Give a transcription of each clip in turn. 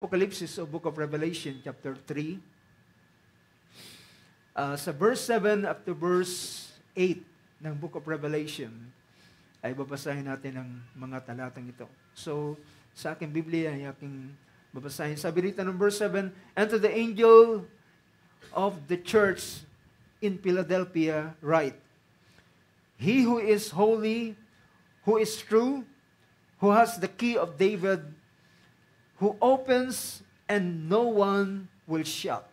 Apocalypse o Book of Revelation, chapter 3. Sa verse 7 up to verse 8 ng Book of Revelation, ay babasahin natin ang mga talatang ito. So, sa aking Biblia, ay aking babasahin. Sabi rito ng verse 7, "And to the angel of the church in Philadelphia write, He who is holy, who is true, who has the key of David, who opens and no one will shut,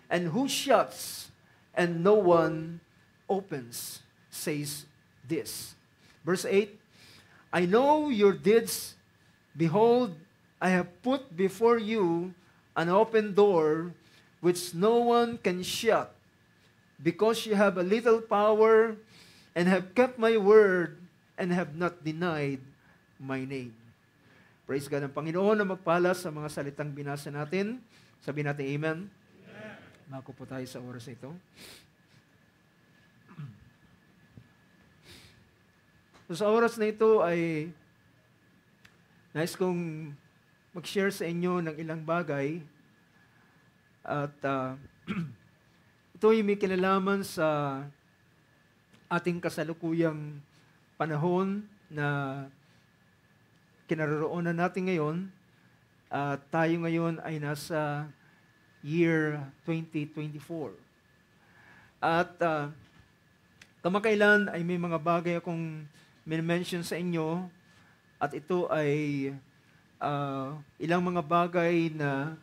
and who shuts and no one opens, says this." Verse 8, "I know your deeds. Behold, I have put before you an open door, which no one can shut, because you have a little power, and have kept my word, and have not denied my name." Praise God ang Panginoon na magpala sa mga salitang binasa natin. Sabihin natin amen. Mako po tayo sa oras ito. So, sa oras na ito ay nais kong mag-share sa inyo ng ilang bagay. At ito ay may kinalaman sa ating kasalukuyang panahon na kinaroroonan natin ngayon. At tayo ngayon ay nasa year 2024. At kamakailan ay may mga bagay akong min-mention sa inyo, at ito ay ilang mga bagay na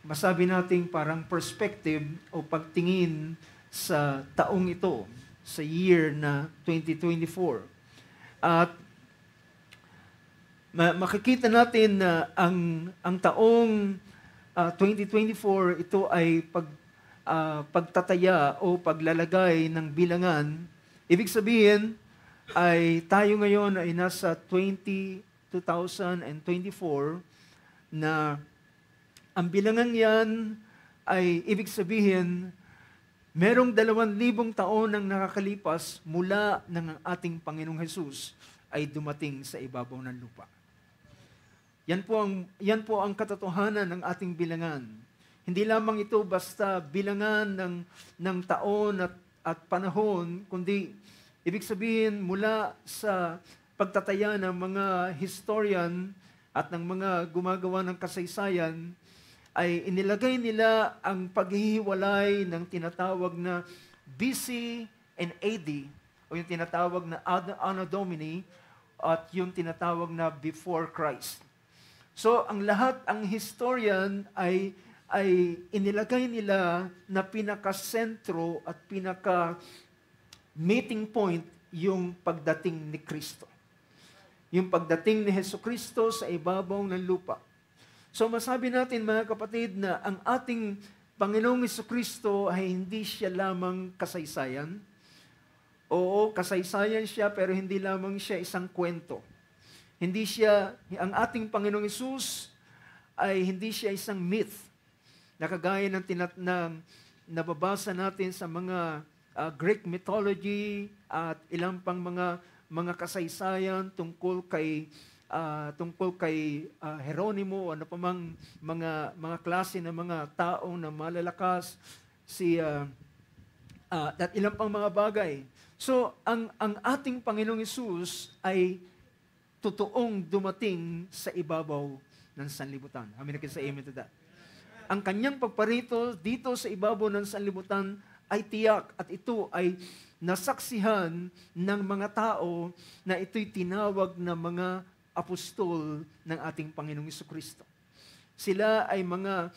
masabi nating parang perspective o pagtingin sa taong ito, sa year na 2024. At makikita natin na ang taong 2024, ito ay pagtataya o paglalagay ng bilangan. Ibig sabihin ay tayo ngayon ay nasa 2024 na ang bilangan yan ay ibig sabihin merong 2,000 taon nang nakakalipas mula ng ating Panginoong Hesus ay dumating sa ibabaw ng lupa. Yan po ang katotohanan ng ating bilangan. Hindi lamang ito basta bilangan ng taon at panahon, kundi ibig sabihin mula sa pagtataya ng mga historian at ng mga gumagawa ng kasaysayan, ay inilagay nila ang paghihiwalay ng tinatawag na BC and AD, o yung tinatawag na Anno Domini, at yung tinatawag na before Christ. So, ang historian ay inilagay nila na pinaka-sentro at pinaka-meeting point yung pagdating ni Kristo. Yung pagdating ni Jesucristo sa ibabaw ng lupa. So masabi natin mga kapatid na ang ating Panginoong Jesucristo ay hindi siya lamang kasaysayan. Oo, kasaysayan siya pero hindi lamang siya isang kwento. Ang ating Panginoong Hesus ay hindi siya isang myth na kagaya ng nababasa natin sa mga Greek mythology at ilang pang mga kasaysayan tungkol kay Jeronimo, ano pa mang mga klase ng mga taong na malalakas, at ilang pang mga bagay. So, ang ating Panginoong Hesus ay totoong dumating sa ibabaw ng sanlibutan. Amin na sa amen to that. Ang kanyang pagparito dito sa ibabaw ng sanlibutan ay tiyak, at ito ay nasaksihan ng mga tao na ito'y tinawag na mga apostol ng ating Panginoong Jesucristo. Sila ay mga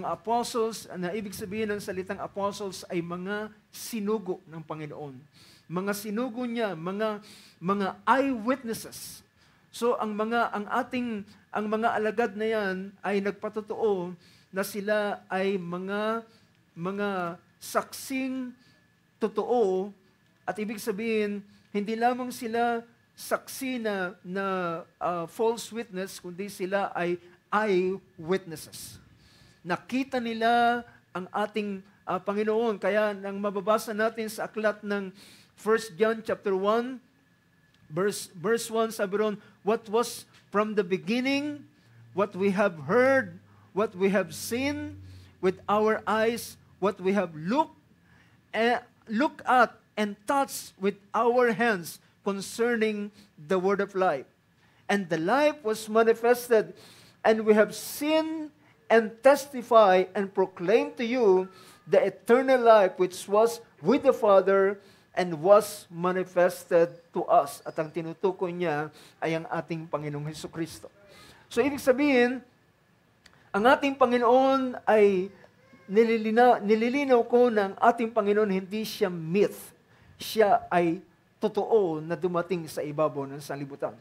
apostles, na ibig sabihin ng salitang apostles ay mga sinugo ng Panginoon. Mga sinugo niya, mga eyewitnesses. So ang mga alagad na yan ay nagpatotoo na sila ay mga saksing totoo, at ibig sabihin hindi lamang sila saksi na false witness, kundi sila ay eyewitnesses. Nakita nila ang ating Panginoon. Kaya nang mababasa natin sa aklat ng 1 John chapter 1, verse 1, sabi ron, "What was from the beginning, what we have heard, what we have seen with our eyes, what we have looked at and touched with our hands concerning the word of life. And the life was manifested, and we have seen and testify and proclaim to you the eternal life which was with the Father and was manifested to us. At ang tinutukoy niya ay ang ating Panginoong Hesukristo. So, ibig sabihin, ang ating Panginoon ay nililinaw ko na ang ating Panginoon hindi siya myth. Siya ay totoo na dumating sa ibabaw ng sanlibutan.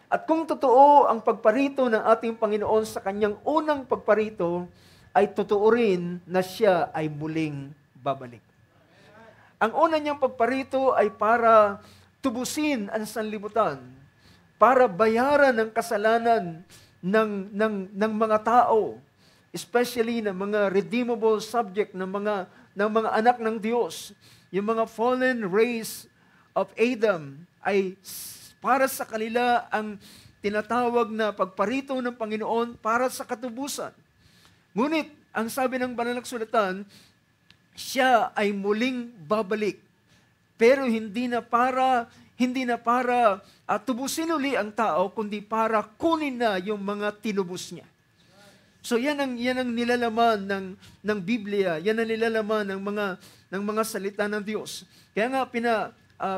At kung totoo ang pagparito ng ating Panginoon sa kanyang unang pagparito, ay totoo rin na siya ay muling babalik. Ang una niyang pagparito ay para tubusin ang sanlibutan, para bayaran ang kasalanan ng mga tao, especially ng mga redeemable subject ng mga anak ng Diyos. Yung mga fallen race of Adam ay para sa kanila ang tinatawag na pagparito ng Panginoon para sa katubusan. Ngunit, ang sabi ng Banal na Kasulatan, siya ay muling babalik. Pero hindi na para tubusin uli ang tao, kundi para kunin na yung mga tinubos niya. So yan ang nilalaman ng Biblia, yan ang nilalaman ng mga salita ng Diyos. Kaya nga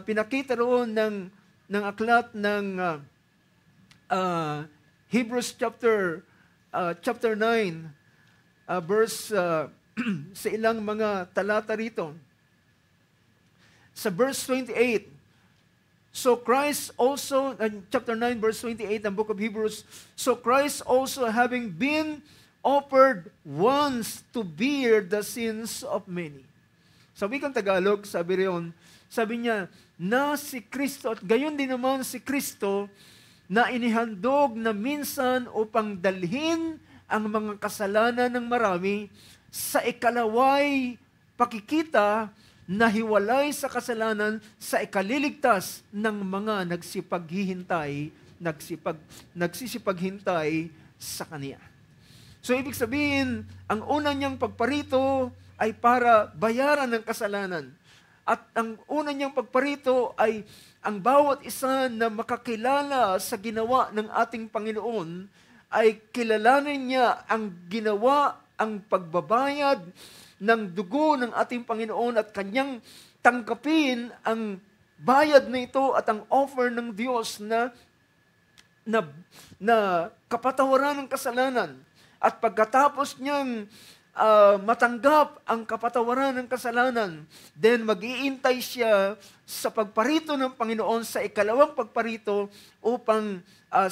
pinakita roon ng aklat ng Hebrews chapter 9 verse sa ilang mga talata rito. Sa verse 28, so Christ also, chapter 9 verse 28 ng book of Hebrews, so Christ also having been offered once to bear the sins of many. Sa wikang Tagalog, sabi niya, na si Kristo, at gayon din naman si Kristo, na inihandog na minsan upang dalhin ang mga kasalanan ng marami sa ikalaway pakikita na hiwalay sa kasalanan sa ikaliligtas ng mga nagsisipaghintay sa Kanya. So ibig sabihin, ang una niyang pagparito ay para bayaran ng kasalanan. At ang una niyang pagparito ay ang bawat isa na makakilala sa ginawa ng ating Panginoon ay kilalanin niya ang ginawa, ang pagbabayad ng dugo ng ating Panginoon at kanyang tangkapin ang bayad na ito at ang offer ng Diyos na kapatawaran ng kasalanan. At pagkatapos niyang matanggap ang kapatawaran ng kasalanan, then mag-iintay siya sa pagparito ng Panginoon sa ikalawang pagparito upang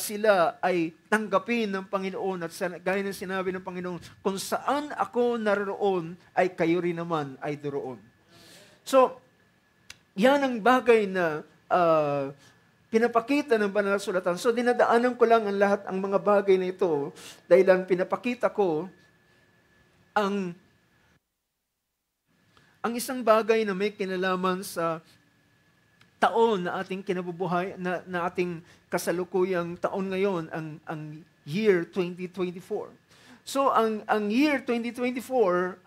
sila ay tanggapin ng Panginoon. At gaya ng sinabi ng Panginoon, kung saan ako naroon, ay kayo rin naman ay doroon. So, yan ang bagay na pinapakita ng Banal na Kasulatan. So, dinadaanan ko lang ang lahat ang mga bagay na ito dahil ang pinapakita ko ang isang bagay na may kinalaman sa taon na ating kinabubuhay, na ating kasalukuyang taon ngayon, ang year 2024. So, ang year 2024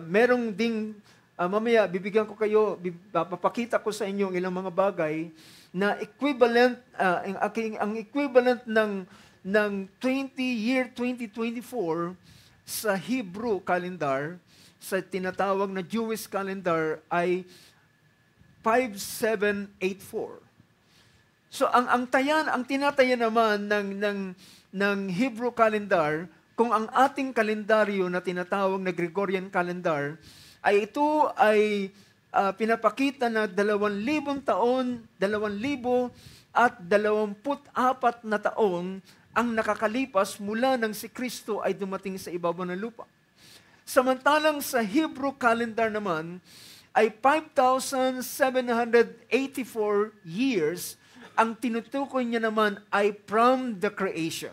merong ding, mamaya bibigyan ko kayo, papakita ko sa inyo ilang mga bagay na equivalent, ang equivalent ng year 2024 sa Hebrew calendar, sa tinatawag na Jewish calendar ay 5784. So ang tinataya naman ng Hebrew calendar, kung ang ating kalendaryo na tinatawag na Gregorian calendar ay ito ay pinapakita na 2,000 taon, 2,024 na taong ang nakakalipas mula nang si Kristo ay dumating sa ibabaw ng lupa. Samantalang sa Hebrew calendar naman ay 5,784 years, ang tinutukoy niya naman ay from the creation.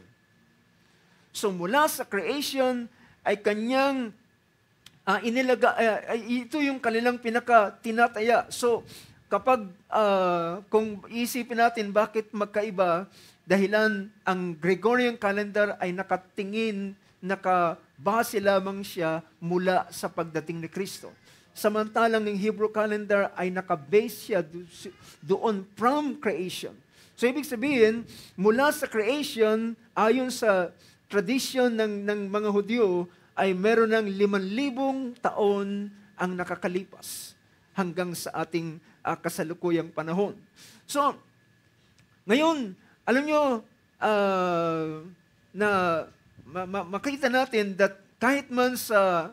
So mula sa creation ay kanyang ito yung kanilang pinaka-tinataya. So kapag kung isipin natin bakit magkaiba dahilan ang Gregorian calendar ay nakabase lamang siya mula sa pagdating ni Kristo. Samantalang yung Hebrew calendar ay nakabase siya doon from creation. So ibig sabihin, mula sa creation, ayon sa tradition ng mga Hudyo, ay meron ng 5,000 taon ang nakakalipas hanggang sa ating kasalukuyang panahon. So, ngayon, alam nyo, makita natin that kahit man sa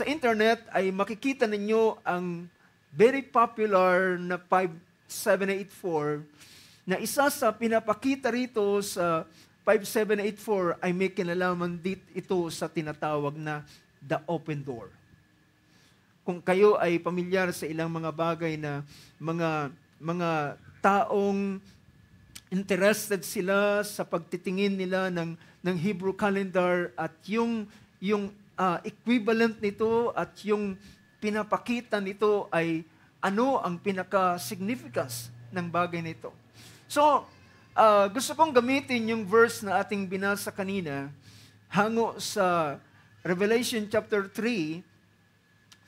internet ay makikita ninyo ang very popular na 5784 na isa sa pinapakita rito sa 5784 ay may kinalaman ito sa tinatawag na the open door. Kung kayo ay pamilyar sa ilang mga bagay na mga taong interested sila sa pagtitingin nila ng Hebrew calendar at yung equivalent nito at yung pinapakita nito ay ano ang pinaka-significance ng bagay nito. So, gusto kong gamitin yung verse na ating binasa kanina hango sa Revelation chapter 3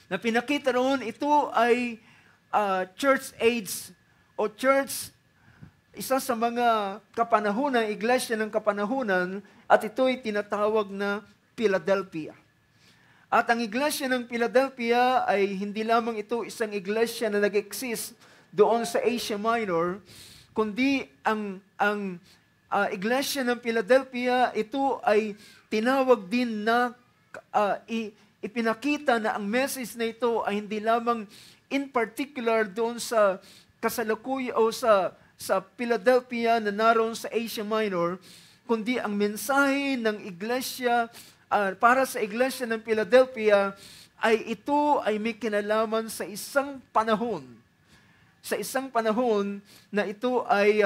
na pinakita roon, ito ay church age o church, isa sa mga kapanahunan, iglesia ng kapanahunan, at ito'y tinatawag na Philadelphia. At ang iglesia ng Philadelphia ay hindi lamang ito isang iglesia na nag-exist doon sa Asia Minor, kundi ang iglesia ng Philadelphia, ito ay tinawag din na ipinakita na ang message na ito ay hindi lamang in particular doon sa kasalukuyan o sa Philadelphia na naroon sa Asia Minor, kundi ang mensahe ng iglesia para sa iglesia ng Philadelphia ay ito ay may kinalaman sa isang panahon. Sa isang panahon na ito ay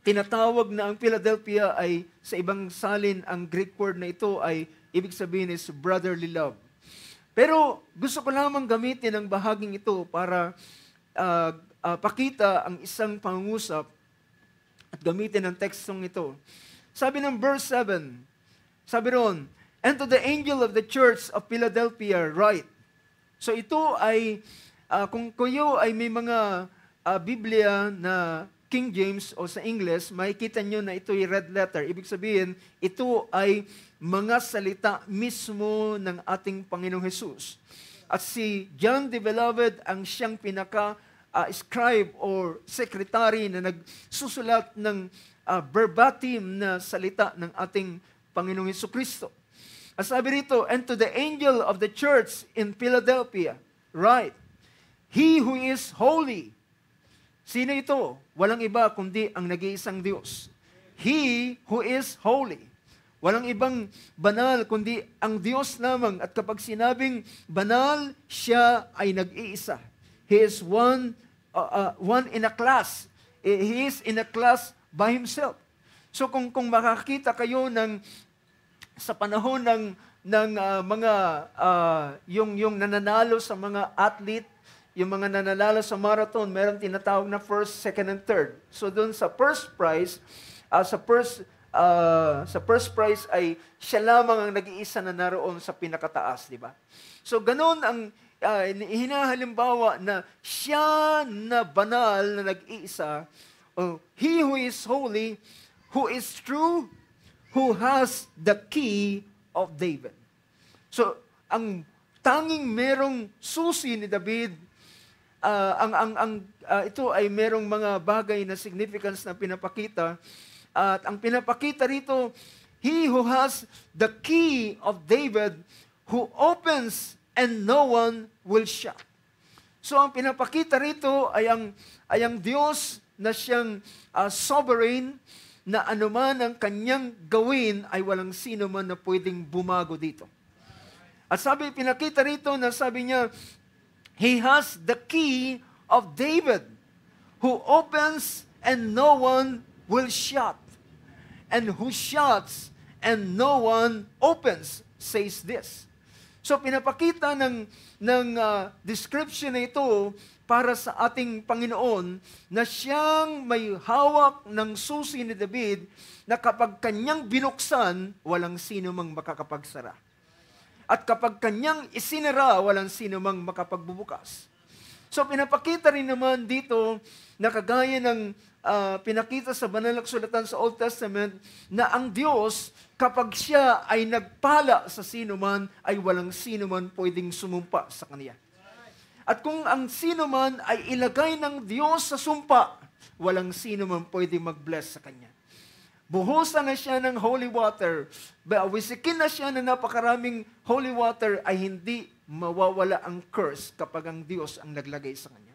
tinatawag na ang Philadelphia ay sa ibang salin, ang Greek word na ito ay ibig sabihin is brotherly love. Pero gusto ko lamang gamitin ang bahaging ito para pakita ang isang pangungusap at gamitin ang tekstong ito. Sabi ng verse 7, sabi ron, "And to the angel of the church of Philadelphia write." So ito ay, kung kayo ay may mga Biblia na King James o sa English, makikita nyo na ito ay red letter. Ibig sabihin, ito ay mga salita mismo ng ating Panginoong Hesus. At si John the Beloved ang siyang pinaka-scribe or secretary na nagsusulat ng verbatim na salita ng ating Panginoong Hesukristo. At sabi rito, "And to the angel of the church in Philadelphia, write, He who is holy." Sino ito? Walang iba kundi ang nag-iisang Diyos. He who is holy. Walang ibang banal kundi ang Diyos lamang. At kapag sinabing banal, siya ay nag-iisa. He is one in a class. He is in a class by himself. So kung makakita kayo sa panahon ng mga yung nananalo sa mga athlete, yung mga nananalo sa marathon, meron tinatawag na first, second, and third. So doon sa first prize, sa first prize ay siya lamang ang nag-iisa na naroon sa pinakataas, di ba? So ganoon ang hinahalimbawa na siya na banal na nag-iisa, He who is holy, who is true, who has the key of David. So, ang tanging merong susi ni David, ito ay merong mga bagay na significance na pinapakita. At ang pinapakita rito, He who has the key of David, who opens and no one will shut. So, ang pinapakita rito ay ang Diyos na siyang sovereign, na anuman ang kanyang gawin ay walang sino man na pwedeng bumago dito. At pinakita rito na sabi niya, He has the key of David, who opens and no one will shut, and who shuts and no one opens, says this. So pinapakita ng description na ito para sa ating Panginoon na siyang may hawak ng susi ni David na kapag kanyang binuksan, walang sino mang makakapagsara. At kapag kanyang isinara, walang sino mang makapagbubukas. So pinapakita rin naman dito na kagaya ng pinakita sa banal na kasulatan sa Old Testament na ang Diyos, kapag siya ay nagpala sa sino man, ay walang sino man pwedeng sumumpa sa Kanya. At kung ang sino man ay ilagay ng Diyos sa sumpa, walang sino man pwedeng mag-bless sa Kanya. Buhusan na siya ng holy water, wisikin na siya ng napakaraming holy water, ay hindi mawawala ang curse kapag ang Diyos ang naglagay sa Kanya.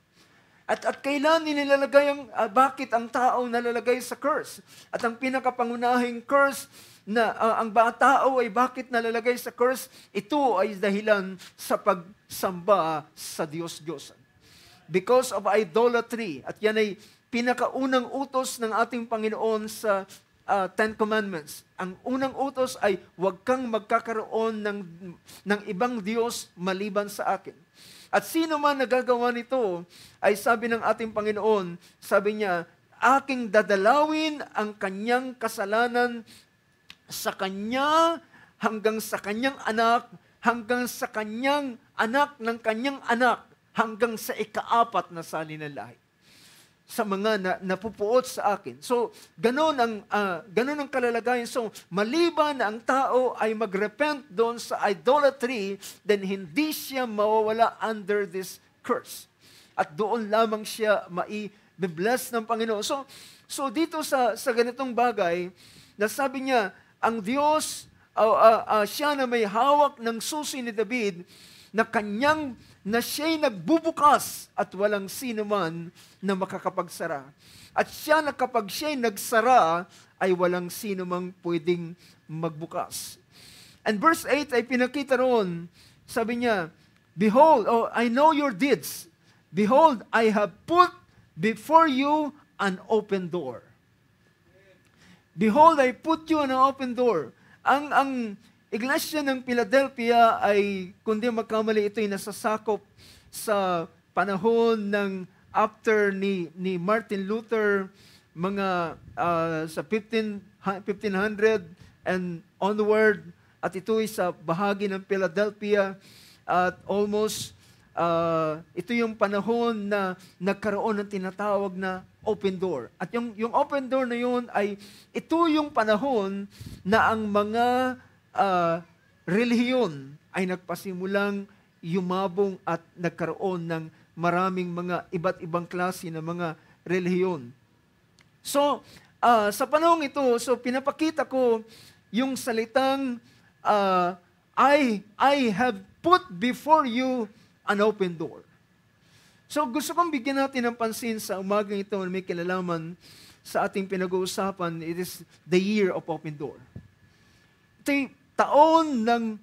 At kailan nilalagay bakit ang tao nalalagay sa curse? At ang pinakapangunahing curse na ang tao ay bakit nalalagay sa curse? Ito ay dahilan sa pagsamba sa Diyos-Diyosan. Because of idolatry. At yan ay pinakaunang utos ng ating Panginoon sa Ten Commandments. Ang unang utos ay huwag kang magkakaroon ng ibang Diyos maliban sa akin. At sino man nagagawa nito, ay sabi ng ating Panginoon, sabi niya, aking dadalawin ang kanyang kasalanan sa kanya, hanggang sa kanyang anak, hanggang sa kanyang anak ng kanyang anak, hanggang sa ikaapat na sali ng lahi. Sa mga napupuot sa akin. So, ganun ang kalalagayan. So, maliban na ang tao ay mag-repent doon sa idolatry, then hindi siya mawawala under this curse. At doon lamang siya mai-bless ng Panginoon. So dito sa ganitong bagay, nasabi niya, ang Diyos, siya na may hawak ng susi ni David, na siya'y nagbubukas at walang sino man na makakapagsara. At siya na kapag siya'y nagsara, ay walang sino mang pwedeng magbukas. And verse 8 ay pinakita roon, sabi niya, behold, I know your deeds. Behold, I have put before you an open door. Behold, I put you an open door. Ang Iglesia ng Philadelphia ay, kundi magkamali, ito ay nasasakop sa panahon ng after ni Martin Luther, mga sa 1500 and onward, at ito ay sa bahagi ng Philadelphia, at almost ito yung panahon na nagkaroon ng tinatawag na open door. At yung open door na yun ay, ito yung panahon na ang mga relihiyon ay nagpasimulang yumabong at nagkaroon ng maraming mga iba't ibang klase ng mga relihiyon. So, sa panahon ito, so pinapakita ko yung salitang, I have put before you an open door. So, gusto kong bigyan natin ng pansin sa umagang ito na may kinalaman sa ating pinag-uusapan. It is the year of open door. Ito'y taon ng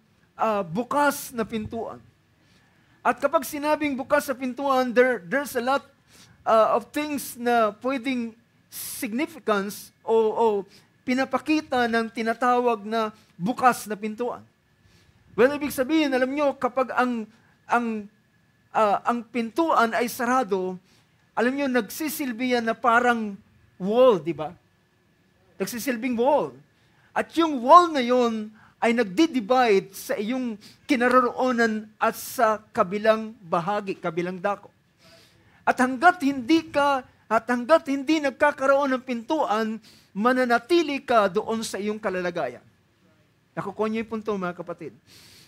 bukas na pintuan. At kapag sinabing bukas na pintuan, there's a lot of things na pwedeng significance o pinapakita ng tinatawag na bukas na pintuan. Well, ibig sabihin, alam nyo, kapag ang pintuan ay sarado, alam nyo, nagsisilbi yan na parang wall, di ba? Nagsisilbing wall. At yung wall na yon ay nagdi-divide sa iyong kinaroroonan at sa kabilang bahagi, kabilang dako. At hanggat hindi nagkakaroon ng pintuan, mananatili ka doon sa iyong kalalagayan. Nakukuha niyo yung punto, mga kapatid.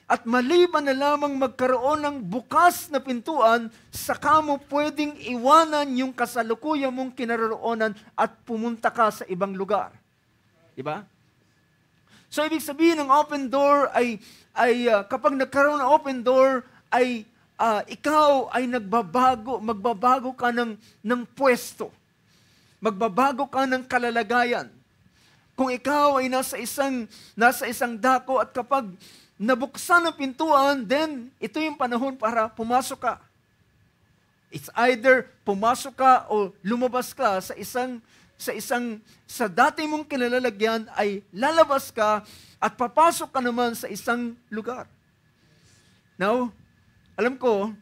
At maliban na lamang magkaroon ng bukas na pintuan, saka mo pwedeng iwanan yung kasalukuyan mong kinaroroonan at pumunta ka sa ibang lugar. Diba? So, ibig sabihin ng open door ay kapag nagkaroon ng open door, ay ikaw ay magbabago ka ng pwesto. Magbabago ka ng kalalagayan. Kung ikaw ay nasa isang dako at kapag nabuksan ang pintuan, then ito yung panahon para pumasok ka. It's either pumasok ka o lumabas ka sa dati mong kinalalagyan ay lalabas ka at papasok ka naman sa isang lugar. Now, alam ko,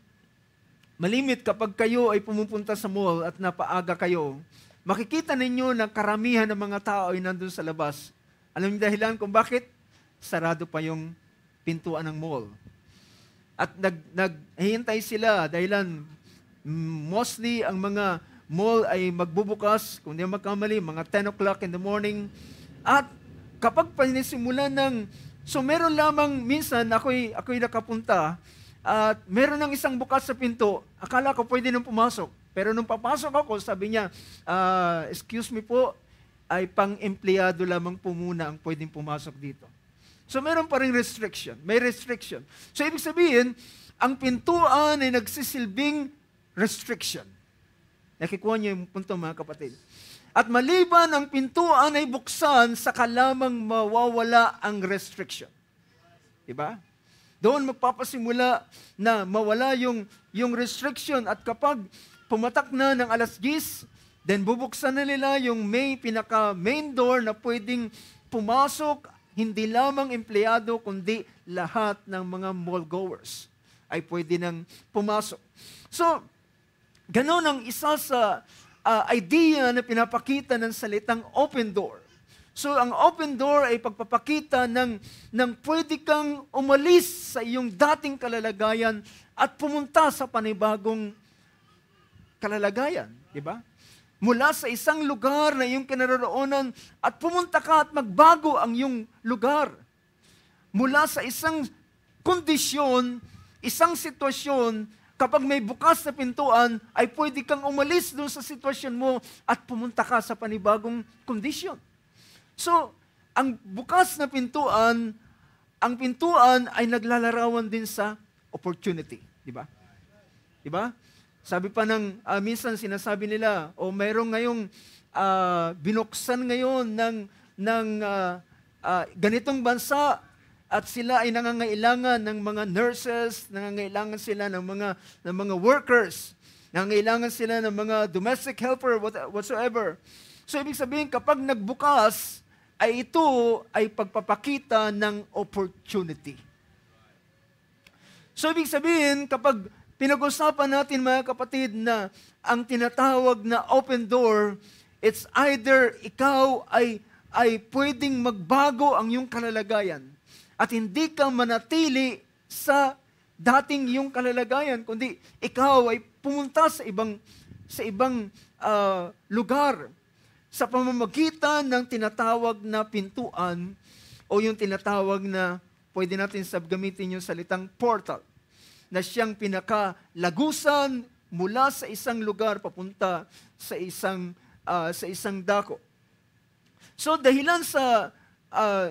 malimit kapag kayo ay pumupunta sa mall at napaaga kayo, makikita ninyo na karamihan ng mga tao ay nandun sa labas. Alam niyo dahilan kung bakit? Sarado pa yung pintuan ng mall. At naghihintay sila dahilan mostly ang mga mall ay magbubukas, kung di magkamali, mga 10 o'clock in the morning. At kapag panisimulan meron lamang minsan ako'y nakapunta at meron ng isang bukas sa pinto, akala ko pwede nang pumasok. Pero nung papasok ako, sabi niya, excuse me po, ay pang-empleyado lamang po muna ang pwedeng pumasok dito. So meron pa rin restriction. May restriction. So ibig sabihin, ang pintuan ay nagsisilbing restriction. Nakikuha niyo yung punto, mga kapatid. At maliban ang pintuan ay buksan, saka lamang mawawala ang restriction. Diba? Doon magpapasimula na mawala yung restriction, at kapag pumatak na ng alas 10, then bubuksan na nila yung pinaka-main door na pwedeng pumasok, hindi lamang empleyado, kundi lahat ng mga mall goers ay pwede nang pumasok. So, ganon ang isa sa idea na pinapakita ng salitang open door. So, ang open door ay pagpapakita ng pwede kang umalis sa iyong dating kalalagayan at pumunta sa panibagong kalalagayan. Diba? Mula sa isang lugar na iyong kinaroroonan at pumunta ka at magbago ang iyong lugar. Mula sa isang kondisyon, isang sitwasyon, kapag may bukas na pintuan, ay pwede kang umalis doon sa sitwasyon mo at pumunta ka sa panibagong kondisyon. So, ang bukas na pintuan, ang pintuan ay naglalarawan din sa opportunity. Diba? Diba? Sabi pa minsan sinasabi nila, mayroong ngayong binuksan ngayon ng ganitong bansa at sila ay nangangailangan ng mga nurses, nangangailangan sila ng mga workers, nangangailangan sila ng mga domestic helper, whatsoever. So ibig sabihin, kapag nagbukas, ay ito ay pagpapakita ng opportunity. So ibig sabihin, kapag pinag-usapan natin, mga kapatid, na ang tinatawag na open door, it's either ikaw ay pwedeng magbago ang iyong kalalagayan at hindi ka manatili sa dating iyong kalalagayan, kundi ikaw ay pumunta sa ibang lugar sa pamamagitan ng tinatawag na pintuan o yung tinatawag na, pwede natin gamitin yung salitang portal, na siyang pinakalagusan mula sa isang lugar papunta sa isang dako. So dahilan sa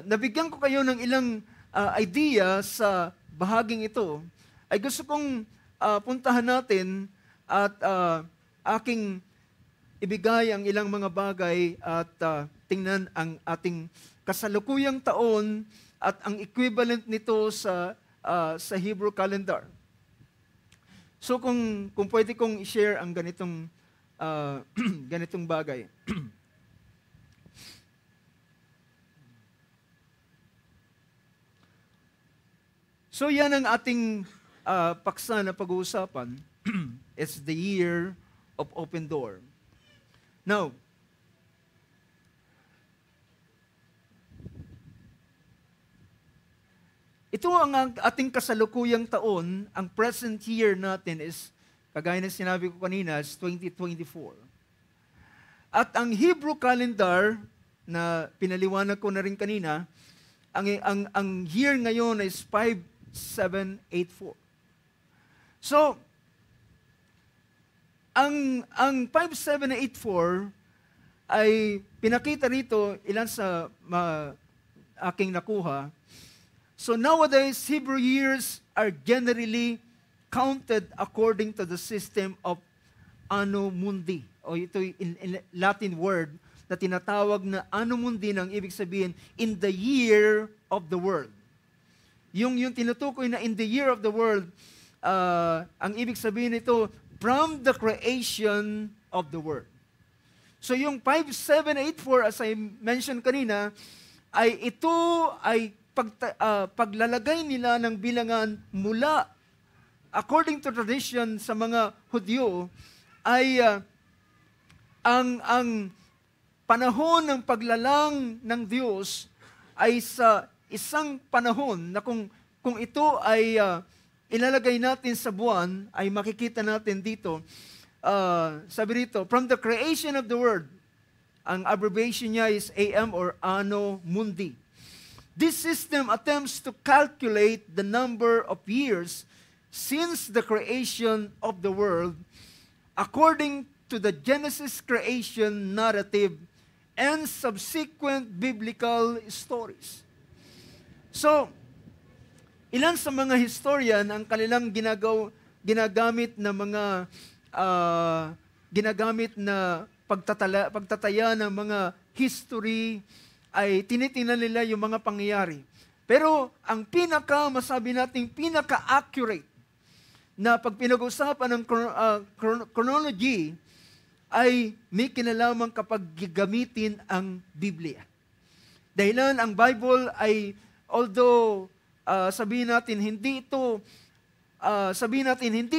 nabigyan ko kayo ng ilang idea sa bahaging ito, ay gusto kong puntahan natin at aking ibigay ang ilang mga bagay at tingnan ang ating kasalukuyang taon at ang equivalent nito sa Hebrew calendar. So kung pwede kong i-share ang ganitong bagay. So yan ang ating paksa na pag-uusapan. It's the year of open door. Now, ito ang ating kasalukuyang taon. Ang present year natin is, kagaya ng sinabi ko kanina, is 2024. At ang Hebrew calendar, na pinaliwanag ko na rin kanina, ang year ngayon is 5784. So, ang 5784 ay pinakita rito, ilan sa aking nakuha. So nowadays, Hebrew years are generally counted according to the system of Anno Mundi. O ito in Latin word na tinatawag na Anno Mundi, nang ibig sabihin, in the year of the world. Yung tinutukoy na in the year of the world, ang ibig sabihin nito, from the creation of the world. So yung 5784, as I mentioned kanina, ito ay paglalagay nila ng bilangan mula according to tradition sa mga Hudyo ay ang panahon ng paglalang ng Diyos ay sa isang panahon na kung ito ay ilalagay natin sa buwan, ay makikita natin dito, sabi rito, from the creation of the world, ang abbreviation niya is AM or Anno Mundi. This system attempts to calculate the number of years since the creation of the world according to the Genesis creation narrative and subsequent biblical stories. So, ilan sa mga historian ang kanilang ginagamit na mga pagtataya ng mga history ay tinitingnan nila yung mga pangyayari. Pero ang masabi nating pinaka-accurate na pag pinag-usapan ng chronology ay may kinalaman kapag gagamitin ang Biblia. Dahilan ang Bible ay, although sabihin natin hindi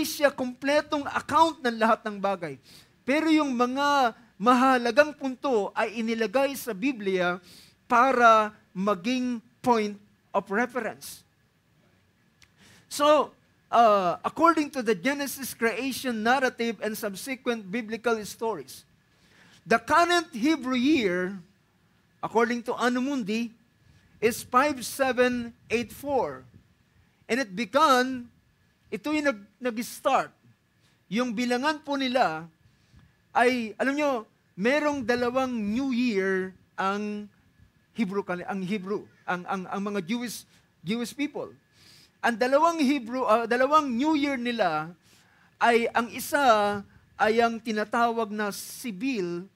siya kumpletong account ng lahat ng bagay. Pero yung mga mahalagang punto ay inilagay sa Biblia para maging point of reference. So, according to the Genesis creation narrative and subsequent biblical stories, the current Hebrew year, according to Anno Mundi, is 5784. And it began, ito yung nag-start. Yung bilangan po nila ay, alam nyo, merong dalawang New Year ang mga Jewish people. Ang dalawang New Year nila ay ang isa ay ang tinatawag na civil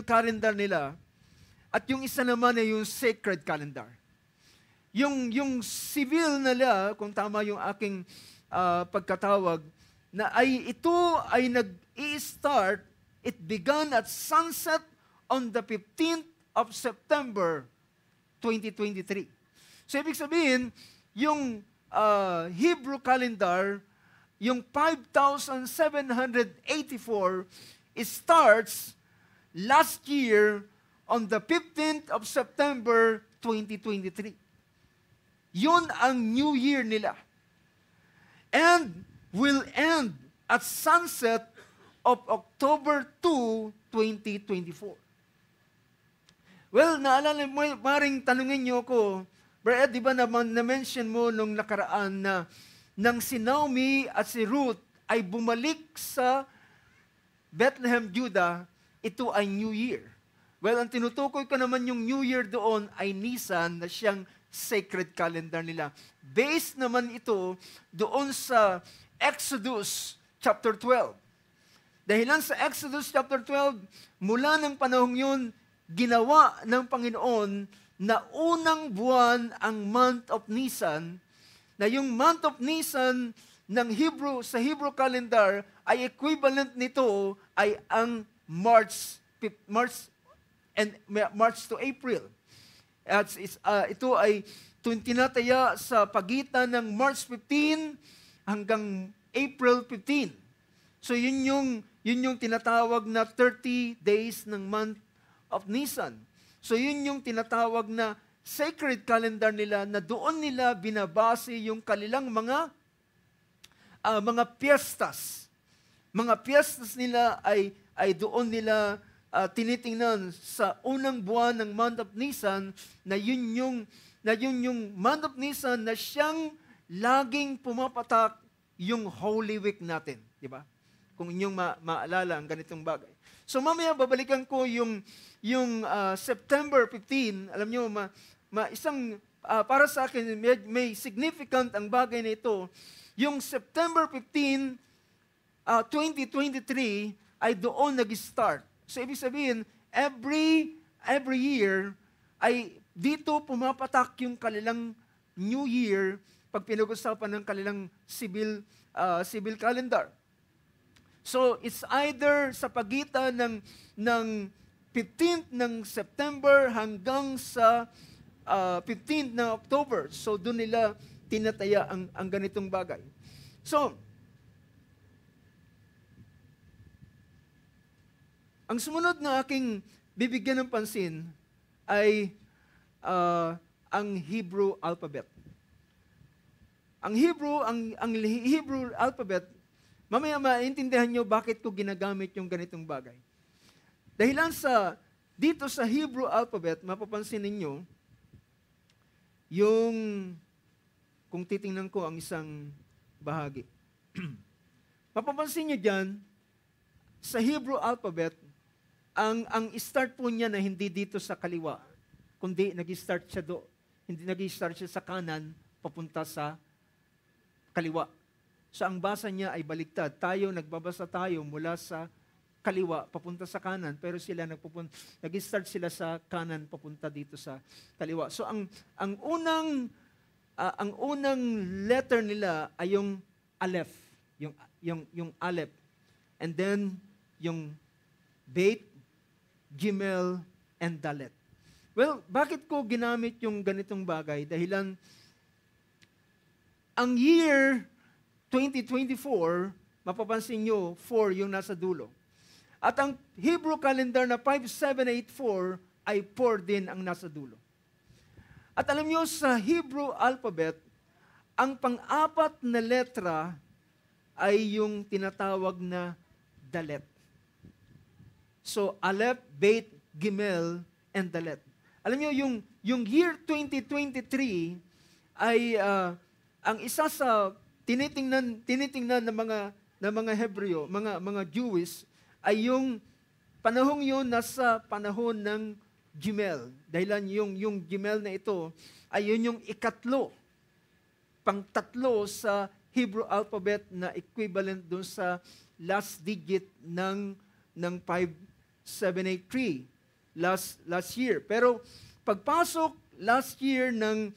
calendar nila, at yung isa naman ay yung sacred calendar. Yung civil nila, kung tama yung aking pagkatawag, na ito ay nag-i-start, it began at sunset on the 15th of September 2023. So ibig sabihin, yung Hebrew calendar, yung 5,784, starts last year on the 15th of September 2023. Yun ang New Year nila. And will end at sunset of October 2, 2024. Well, naalala mo, maring tanungin niyo ko, Brad, di ba na-mention mo nung nakaraan na nang si Naomi at si Ruth ay bumalik sa Bethlehem, Judah, ito ay New Year. Well, ang tinutukoy ko naman yung New Year doon ay Nisan na siyang sacred calendar nila. Based naman ito doon sa Exodus chapter 12. Dahilan sa Exodus chapter 12, mula ng panahong yun, ginawa ng Panginoon na unang buwan ang month of Nisan, na yung month of Nisan ng sa Hebrew calendar ay equivalent nito ay ang March to April. At ito ay tinataya sa pagitan ng March 15 hanggang April 15. So yun yung tinatawag na 30 days ng month of Nisan. So yun yung tinatawag na sacred calendar nila, na doon nila binabase yung kanilang mga piestas. Mga piestas nila ay doon nila tinitingnan sa unang buwan ng month of Nisan, na yun yung month of Nisan na siyang laging pumapatak yung Holy Week natin, di ba? Kung inyong maalala ang ganitong bagay. So mamaya babalikan ko yung September 15, alam nyo, para sa akin, may significant ang bagay na ito. Yung September 15, 2023, ay doon nag-start. So ibig sabihin, every year, ay dito pumapatak yung kanilang New Year pag pinag-usapan ng kanilang civil calendar. So, it's either sa pagitan ng 15th ng September hanggang sa 15th ng October. So doon nila tinataya ang ganitong bagay. So, ang sumunod na aking bibigyan ng pansin ay ang Hebrew alphabet. Ang Hebrew alphabet, mamaya maintindihan nyo bakit ko ginagamit yung ganitong bagay. Dahilan dito sa Hebrew alphabet, mapapansin ninyo, kung titingnan ko ang isang bahagi. Mapapansin nyo dyan, sa Hebrew alphabet, ang start po niya na hindi dito sa kaliwa, kundi nag-start siya hindi nag-start siya sa kanan, papunta sa kaliwa. So ang basa niya ay baliktad. Nagbabasa tayo mula sa kaliwa, papunta sa kanan, pero sila nag-start sila sa kanan, papunta dito sa kaliwa. So ang unang letter nila ay yung Aleph, yung Aleph. And then yung Beit, Gimel, and Dalet. Well, bakit ko ginamit yung ganitong bagay? Dahilan ang year 2024, mapapansin nyo, 4 yung nasa dulo. At ang Hebrew calendar na 5784 ay 4 din ang nasa dulo. At alam nyo, sa Hebrew alphabet, ang pang-apat na letra ay yung tinatawag na Dalet. So, Aleph, Beit, Gimel, and Dalet. Alam nyo, yung year 2023 ay ang isa sa tinitingnan ng mga Hebreo, mga Jewish, ay yung panahong yun nasa panahon ng Gimel. Dahilan yung Gimel na ito ay yun yung pang-tatlo sa Hebrew alphabet na equivalent dun sa last digit ng 5783 last year. Pero pagpasok last year ng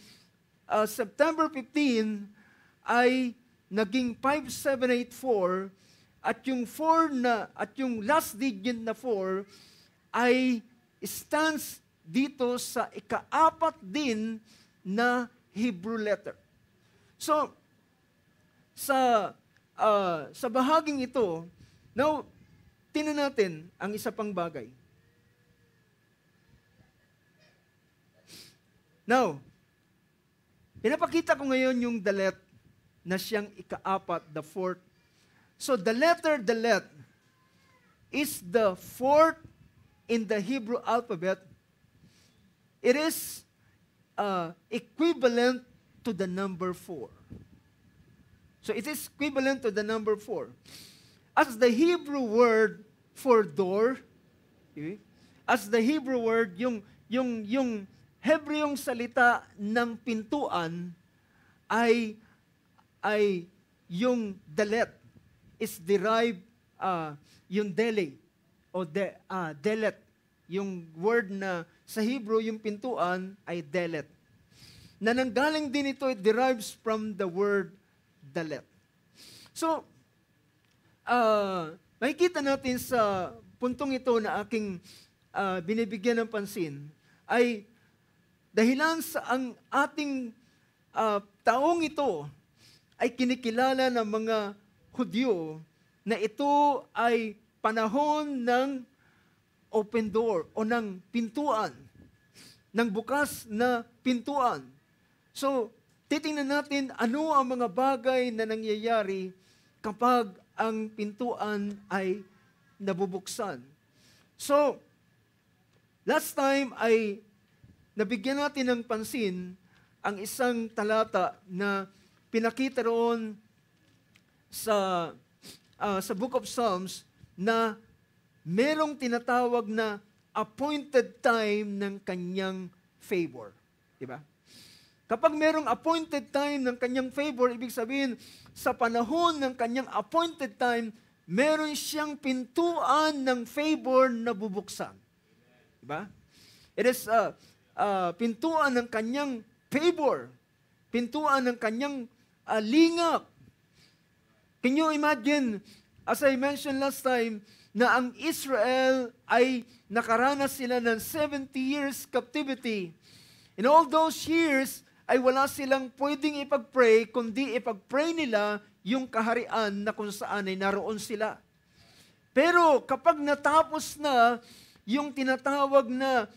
September 15 ay naging 5784 at yung last digit na 4 ay stands dito sa ika-4 din na Hebrew letter. So sa bahaging ito, now tingnan natin ang isa pang bagay. Now, pinapakita ko ngayon yung Dalet na siyang ika-4, the fourth. So the letter Dalet is the fourth in the Hebrew alphabet. It is equivalent to the number 4. So it is equivalent to the number 4. As the Hebrew word for door, okay? As the Hebrew word, yung Hebreong salita ng pintuan ay yung Dalet is derived, yung Dele, o Delet. Yung word na sa Hebrew, yung pintuan ay Delet. Na nanggaling din ito, it derives from the word Dalet. So, makikita natin sa puntong ito na aking binibigyan ng pansin, ay dahilan sa ang ating taong ito ay kinikilala ng mga Hudyo na ito ay panahon ng open door o ng pintuan, ng bukas na pintuan. So, titingnan natin ano ang mga bagay na nangyayari kapag ang pintuan ay nabubuksan. So, last time ay nabigyan natin ng pansin ang isang talata na pinakita roon sa Book of Psalms na merong tinatawag na appointed time ng kanyang favor. Diba? Kapag merong appointed time ng kanyang favor, ibig sabihin, sa panahon ng kanyang appointed time, meron siyang pintuan ng favor na bubuksan. Diba? It is pintuan ng kanyang favor, pintuan ng kanyang lingap. Can you imagine, as I mentioned last time, na ang Israel ay nakaranas sila ng 70 years captivity. In all those years, ay wala silang pwedeng ipag-pray, kundi ipag-pray nila yung kaharian na kung saan ay naroon sila. Pero kapag natapos na yung tinatawag na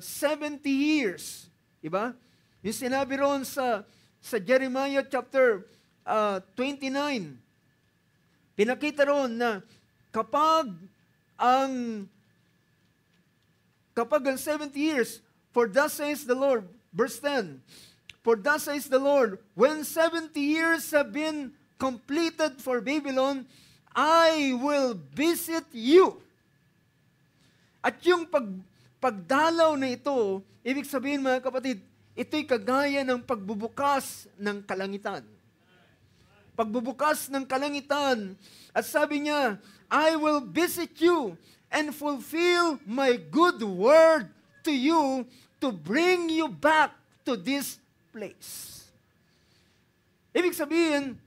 70 years, diba? Yung sinabi roon sa Jeremiah chapter 29, pinakita roon na kapag ang 70 years, for thus says the Lord, verse 10, for thus says the Lord, when 70 years have been completed for Babylon, I will visit you. At yung pagdalaw na ito, ibig sabihin mga kapatid, ito'y kagaya ng pagbubukas ng kalangitan. Pagbubukas ng kalangitan, at sabi niya, I will visit you and fulfill my good word to you to bring you back to this place. Ibig sabihin,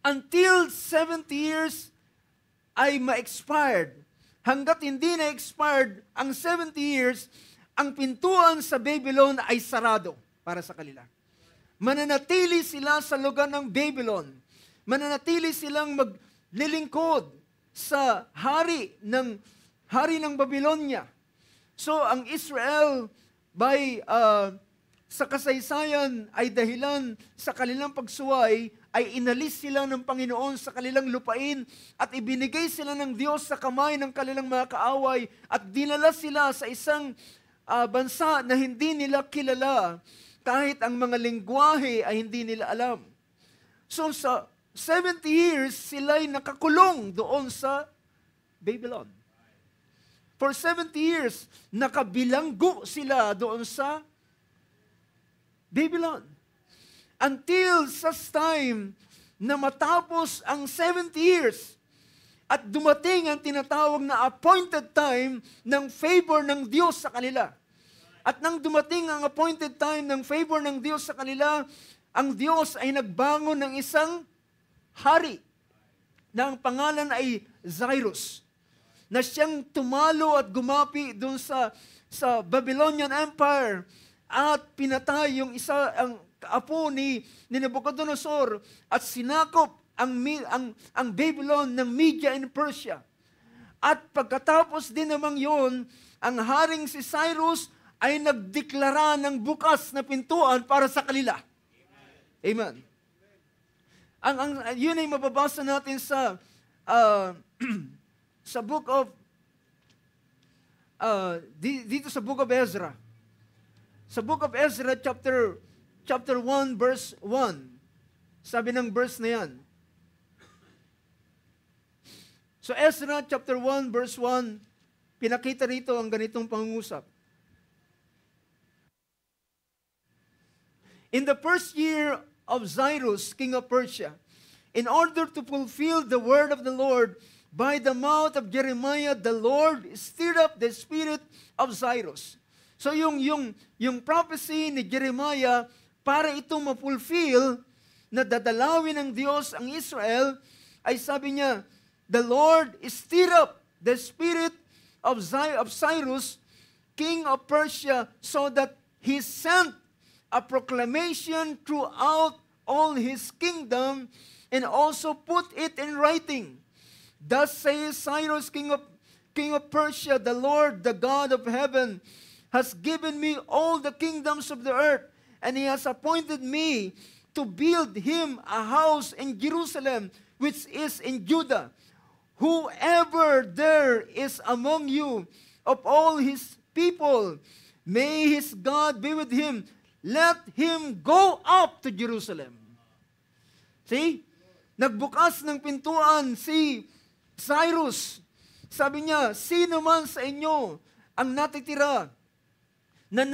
until 70 years ay ma-expired, hanggat hindi na-expired ang 70 years, ang pintuan sa Babylon ay sarado para sa kanila. Mananatili sila sa lugar ng Babylon. Mananatili silang maglilingkod sa hari ng Babylonia. So, ang Israel sa kasaysayan ay dahilan sa kanilang pagsuway, ay inalis sila ng Panginoon sa kanilang lupain at ibinigay sila ng Diyos sa kamay ng kanilang mga kaaway at dinala sila sa isang bansa na hindi nila kilala kahit ang mga lengguwahe ay hindi nila alam. So sa 70 years, sila'y nakakulong doon sa Babylon. For 70 years, nakabilanggo sila doon sa Babylon. Until such time na matapos ang 70 years at dumating ang tinatawag na appointed time ng favor ng Diyos sa kanila. At nang dumating ang appointed time ng favor ng Diyos sa kanila, ang Diyos ay nagbangon ng isang hari na ang pangalan ay Cyrus, na siyang tumalo at gumapi doon sa Babylonian Empire at pinatay yung ang apo ni Nebuchadnezzar at sinakop ang Babylon ng Media and Persia. At pagkatapos din namang yon, ang haring si Cyrus ay nagdeklara ng bukas na pintuan para sa kanila. Amen. Yun ay mababasa natin sa sa book of dito sa book of Ezra. Sa book of Ezra chapter 1 verse 1. Sabi ng verse na yan. So Ezra chapter 1 verse 1, pinakita rito ang ganitong pangungusap. In the first year of Cyrus, king of Persia, in order to fulfill the word of the Lord by the mouth of Jeremiah, the Lord stirred up the spirit of Cyrus. So yung prophecy ni Jeremiah, para ito ma-fulfill na dadalawin ng Diyos ang Israel, ay sabi niya, the Lord stirred up the spirit of Cyrus, king of Persia, so that he sent a proclamation throughout all his kingdom and also put it in writing. Thus says Cyrus, king of Persia, the Lord, the God of heaven, has given me all the kingdoms of the earth, and he has appointed me to build him a house in Jerusalem, which is in Judah. Whoever there is among you of all his people, may his God be with him. Let him go up to Jerusalem. See? Nagbukas ng pintuan si Cyrus. Sabi niya, sino man sa inyo ang natitira na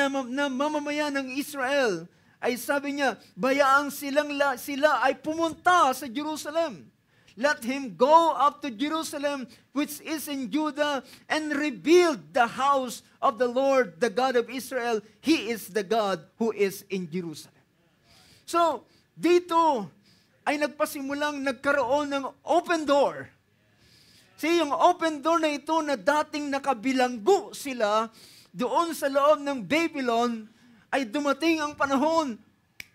mamamayan ng Israel, ay sabi niya, bayaan sila ay pumunta sa Jerusalem. Let him go up to Jerusalem, which is in Judah, and rebuild the house of the Lord, the God of Israel. He is the God who is in Jerusalem. So, dito ay nagkaroon ng open door. See, yung open door na ito na dating nakabilanggo sila doon sa loob ng Babylon, ay dumating ang panahon,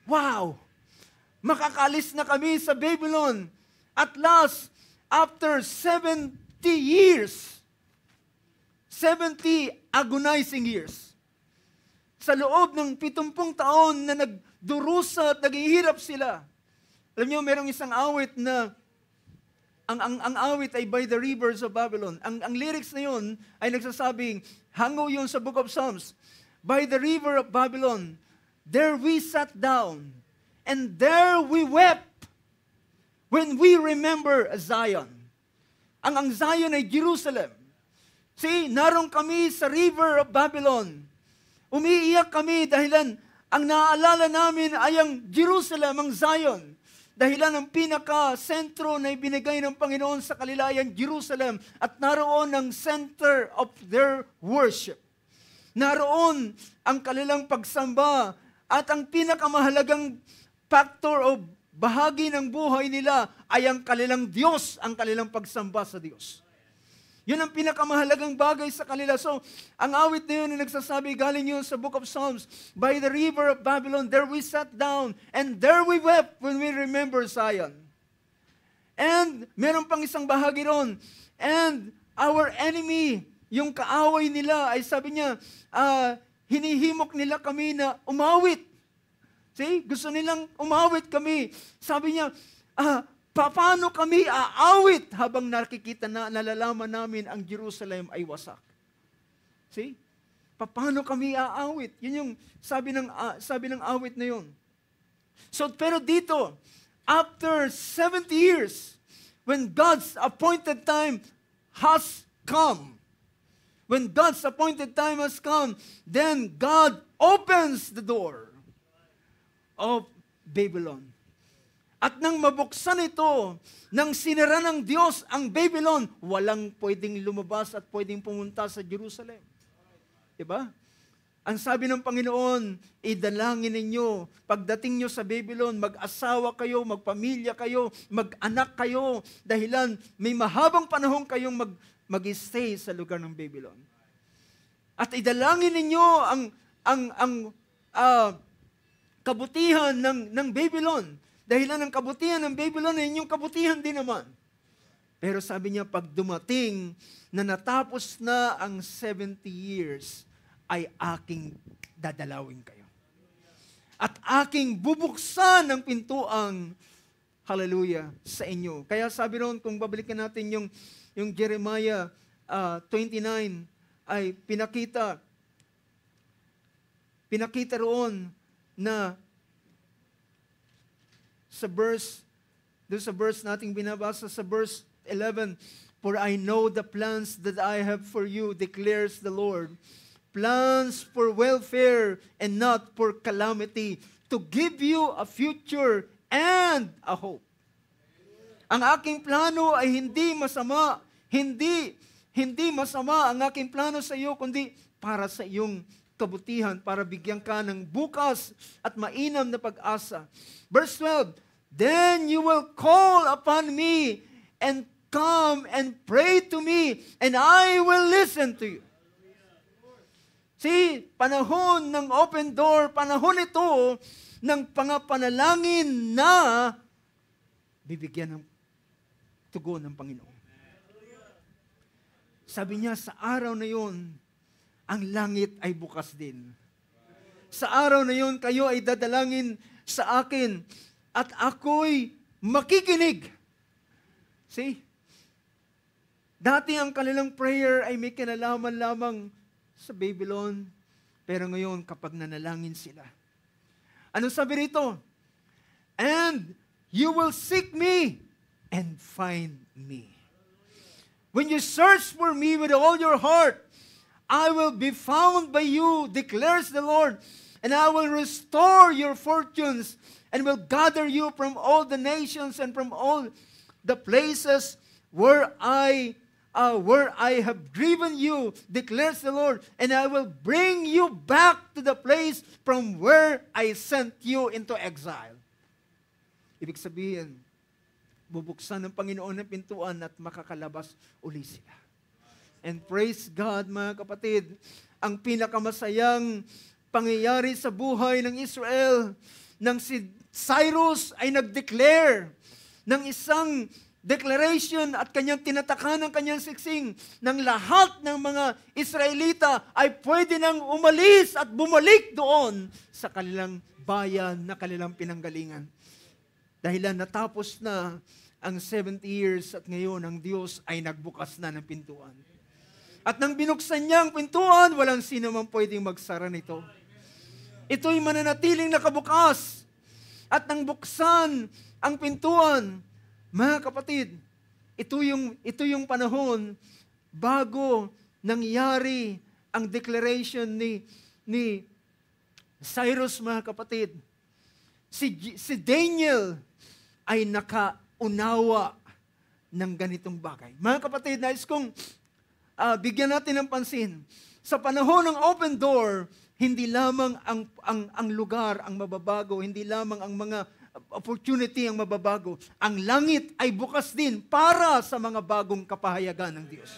wow! Makakalis na kami sa Babylon. At last, after 70 years, 70 agonizing years, sa loob ng 70 taon na nagdurusa at naghihirap sila. Alam niyo, merong isang awit na, ang awit ay By the Rivers of Babylon. Ang lyrics na yun ay nagsasabing, hango yun sa Book of Psalms, By the river of Babylon, there we sat down, and there we wept when we remember Zion. Ang Zion ay Jerusalem. See, naroon kami sa river of Babylon. Umiiyak kami dahilan ang naaalala namin ay ang Jerusalem, ang Zion. Dahilan ang pinaka-sentro na ibinigay ng Panginoon sa kanila ay ang Jerusalem at naroon ang center of their worship. Naroon ang kanilang pagsamba at ang pinakamahalagang factor o bahagi ng buhay nila ay ang kanilang Diyos, ang kanilang pagsamba sa Diyos. Yun ang pinakamahalagang bagay sa kanila. So, ang awit na yun na nagsasabi, galing yun sa Book of Psalms, By the river of Babylon, there we sat down, and there we wept when we remember Zion. And, meron pang isang bahagi ron, and our enemy, yung kaaway nila, ay sabi niya, hinihimok nila kami na umawit. See? Gusto nilang umawit kami. Sabi niya, paano kami aawit habang nakikita na nalalaman namin ang Jerusalem ay wasak? See? Paano kami aawit? Yun yung sabi ng awit na yun. So, pero dito, after 70 years, when God's appointed time has come, then God opens the door of Babylon. At nang mabuksan ito, nang sinira ng Diyos ang Babylon, walang pwedeng lumabas at pwedeng pumunta sa Jerusalem. Diba? Ang sabi ng Panginoon, idalangin ninyo, pagdating nyo sa Babylon, mag-asawa kayo, magpamilya kayo, mag-anak kayo, dahilan may mahabang panahon kayong mag-stay sa lugar ng Babylon. At idalangin ninyo ang kabutihan ng Babylon. Dahilan ng kabutihan ng Babylon ay inyong kabutihan din naman. Pero sabi niya, pag dumating na natapos na ang 70 years, ay aking dadalawin kayo. At aking bubuksan ng pintuang, hallelujah, sa inyo. Kaya sabi roon, kung babalikan natin yung Jeremiah 29, ay pinakita roon na doon sa verse nating binabasa sa verse 11, For I know the plans that I have for you, declares the Lord, plans for welfare and not for calamity, to give you a future and a hope. Ang aking plano ay hindi masama, hindi masama ang aking plano sa iyo, kundi para sa iyong kabutihan, para bigyan ka ng bukas at mainam na pag-asa. Verse 12, Then you will call upon me and come and pray to me, and I will listen to you. See, panahon ng open door, panahon ito ng pangapanalangin na bibigyan ng tugon ng Panginoon. Sabi niya, sa araw na yun, ang langit ay bukas din. Sa araw na yun, kayo ay dadalangin sa akin at ako'y makikinig. See? Dati ang kanilang prayer ay may kinalaman lamang sa Babylon, pero ngayon kapag nanalangin sila. Ano sabi rito? And you will seek me and find me. When you search for me with all your heart, I will be found by you, declares the Lord, and I will restore your fortunes and will gather you from all the nations and from all the places where I have driven you, declares the Lord, and I will bring you back to the place from where I sent you into exile. Ibig sabihin, bubuksan ng Panginoon ng pintuan at makakalabas uli sila. And praise God, mga kapatid, ang pinakamasayang pangyayari sa buhay ng Israel nang si Cyrus ay nag-declare ng isang declaration at kanyang tinatakan ng kanyang siksing ng lahat ng mga Israelita ay pwede nang umalis at bumalik doon sa kanilang bayan na kanilang pinanggalingan. Dahilan natapos na ang 70 years at ngayon ang Diyos ay nagbukas na ng pintuan. At nang binuksan niya ang pintuan, walang sino man pwedeng magsara nito. Ito'y mananatiling nakabukas. At nang buksan ang pintuan, mga kapatid, ito yung panahon bago nangyari ang declaration ni Cyrus, mga kapatid. Si Daniel ay nakaunawa ng ganitong bagay. Mga kapatid, nais kong bigyan natin ng pansin. Sa panahon ng open door, hindi lamang ang lugar ang mababago, hindi lamang ang mga opportunity ang mababago. Ang langit ay bukas din para sa mga bagong kapahayagan ng Diyos.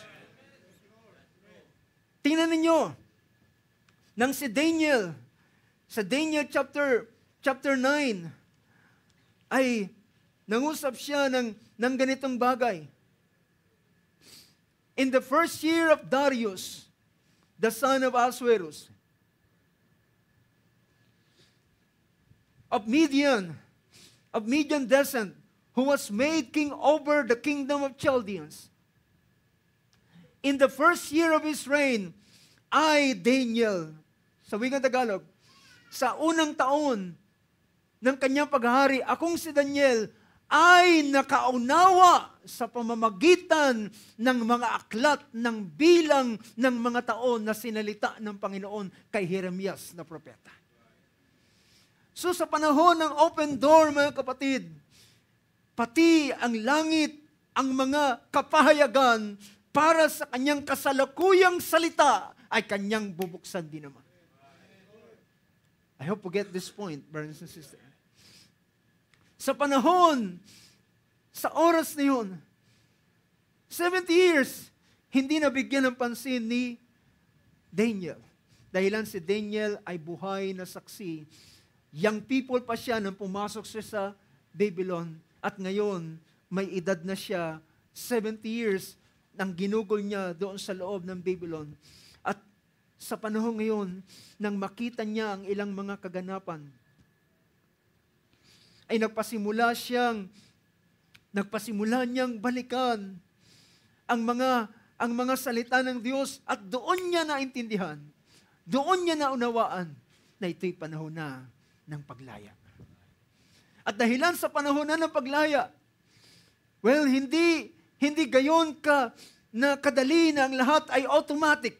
Tingnan ninyo, nang si Daniel, sa Daniel chapter 9, ay nangusap siya ng ganitong bagay. In the first year of Darius, the son of Ahasuerus, of Median descent, who was made king over the kingdom of Chaldeans. In the first year of his reign, I, Daniel, sa wikang Tagalog, sa unang taon ng kanyang paghahari, akong si Daniel, ay nakaunawa sa pamamagitan ng mga aklat ng bilang ng mga taon na sinalita ng Panginoon kay Jeremias na propeta. So sa panahon ng open door, mga kapatid, pati ang langit, ang mga kapahayagan para sa kanyang kasalukuyang salita ay kanyang bubuksan din naman. I hope you get this point, brothers and sisters. Sa panahon, sa oras na yun, 70 years, hindi nabigyan ng pansin ni Daniel. Dahilan si Daniel ay buhay na saksi. Young people pa siya nang pumasok siya sa Babylon. At ngayon, may edad na siya, 70 years, nang ginugol niya doon sa loob ng Babylon. At sa panahon ngayon, nang makita niya ang ilang mga kaganapan, ay nagpasimula niyang balikan ang mga salita ng Diyos at doon niya naintindihan, doon niya naunawaan na ito'y panahon na ng paglaya. At dahilan sa panahon na ng paglaya, well, hindi gayon na kadali na ang lahat ay automatic.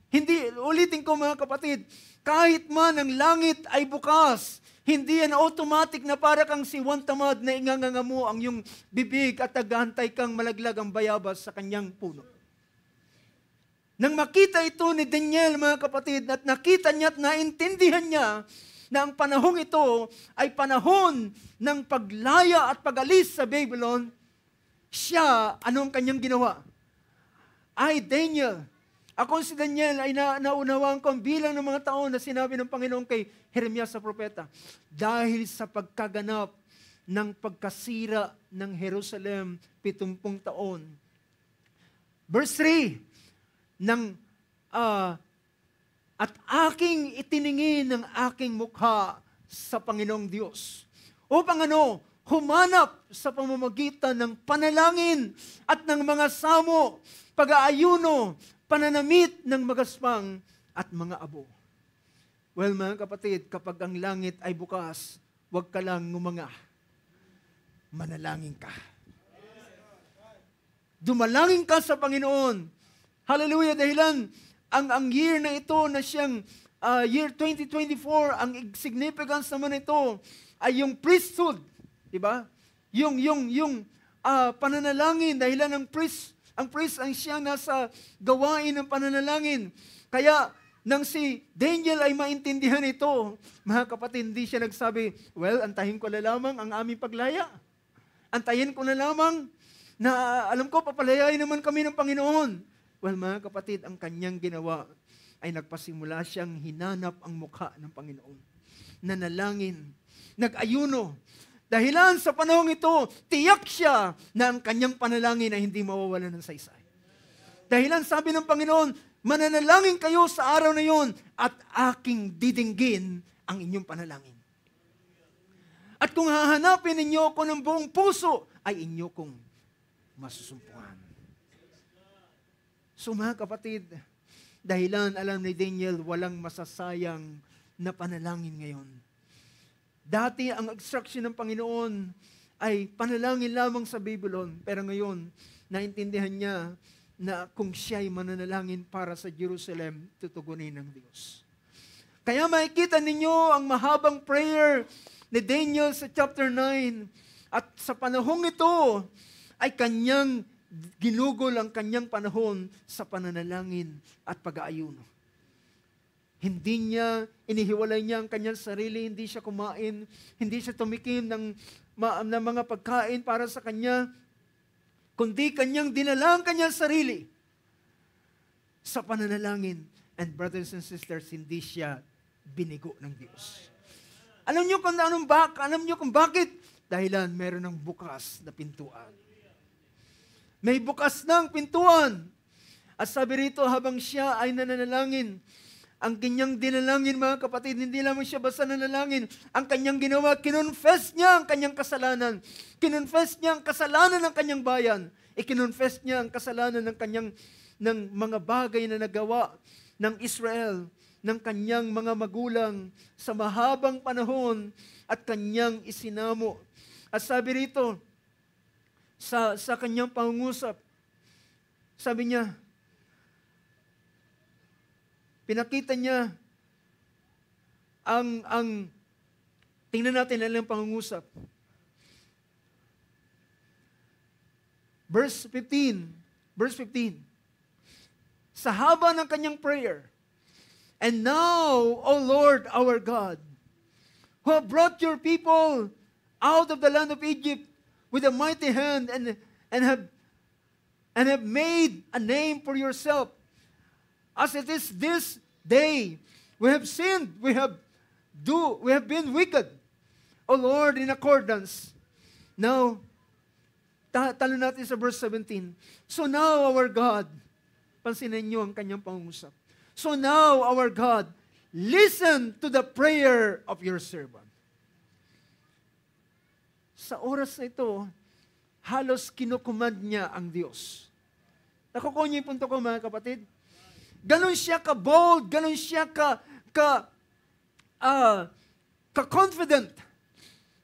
Hindi, ulitin ko mga kapatid, kahit man ang langit ay bukas, hindi yan automatic na para kang si Juan Tamad na inganganga mo ang iyong bibig at tagahantay kang malaglag ang bayabas sa kanyang puno. Nang makita ito ni Daniel, mga kapatid, at nakita niya at naintindihan niya na ang panahong ito ay panahon ng paglaya at pag-alis sa Babylon, siya, anong kanyang ginawa? Ay, Daniel, ako si Daniel ay naunawaan ko ang bilang ng mga taon na sinabi ng Panginoon kay Jeremias sa propeta. Dahil sa pagkaganap ng pagkasira ng Jerusalem 70 taon. Verse 3, at aking itiningin ng aking mukha sa Panginoong Diyos. Upang humanap sa pamamagitan ng panalangin at ng mga samo, pag-aayuno, pananamit ng magaspang at mga abo. Well, mga kapatid, kapag ang langit ay bukas, huwag ka lang ngumanga. Manalangin ka. Dumalangin ka sa Panginoon. Hallelujah, dahilan ang year na ito na siyang year 2024, ang significance naman ito ay yung priesthood, di ba? Yung pananalangin, dahilan ng priest, ang siyang nasa gawain ng pananalangin. Kaya nang si Daniel ay maintindihan ito, mga kapatid, hindi siya nagsabi, well, antahin ko na lamang ang aming paglaya. Antayin ko na lamang na alam ko, papalayain naman kami ng Panginoon. Well, mga kapatid, ang kanyang ginawa, ay nagpasimula siyang hinanap ang mukha ng Panginoon. Nanalangin, nag-ayuno. Dahilan sa panahong ito, tiyak siya na ang kanyang panalangin ay hindi mawawala ng saysay. Dahilan sabi ng Panginoon, mananalangin kayo sa araw na yon at aking didinggin ang inyong panalangin. At kung hahanapin ninyo ako ng buong puso, ay inyo kong masusumpungan. So mga kapatid, dahilan alam ni Daniel, walang masasayang na panalangin ngayon. Dati ang instruction ng Panginoon ay panalangin lamang sa Babylon, pero ngayon, naintindihan niya na kung siya'y mananalangin para sa Jerusalem, tutugunin ng Diyos. Kaya makikita ninyo ang mahabang prayer ni Daniel sa chapter 9. At sa panahong ito, ay kanyang ginugol ang kanyang panahon sa pananalangin at pag-aayuno. Hindi niya, inihiwalay niya ang kanyang sarili, hindi siya kumain, hindi siya tumikim ng mga pagkain para sa kanya, kundi kanyang dinala ang kanyang sarili sa pananalangin. And brothers and sisters, hindi siya binigo ng Diyos. Alam niyo kung bakit? Dahilan meron ng bukas na pintuan. May bukas ng pintuan. At sabi rito, habang siya ay nananalangin, ang kanyang dinalangin, mga kapatid, hindi lamang siya basta nanalangin. Ang kanyang ginawa, kinonfess niya ang kanyang kasalanan. Kinonfess niya ang kasalanan ng kanyang bayan. Ikinonfess niya ang kasalanan ng mga bagay na nagawa ng Israel, ng kanyang mga magulang sa mahabang panahon at kanyang isinamo. At sabi rito, sa kanyang pangungusap, sabi niya, pinakita niya tingnan natin ang pangungusap. Verse 15. Sa haba ng kanyang prayer, and now, O Lord our God, who have brought your people out of the land of Egypt with a mighty hand and have made a name for yourself, as it is this day, we have sinned, we have been wicked, O Lord, in accordance. Now, talo natin sa verse 17. So now, our God, pansinin niyo ang kanyang pangungusap. So now, our God, listen to the prayer of your servant. Sa oras na ito, halos kinukumand niya ang Diyos. Nakukuha niyo yung punto ko, mga kapatid? Ganon siya ka-bold, ganon siya ka-confident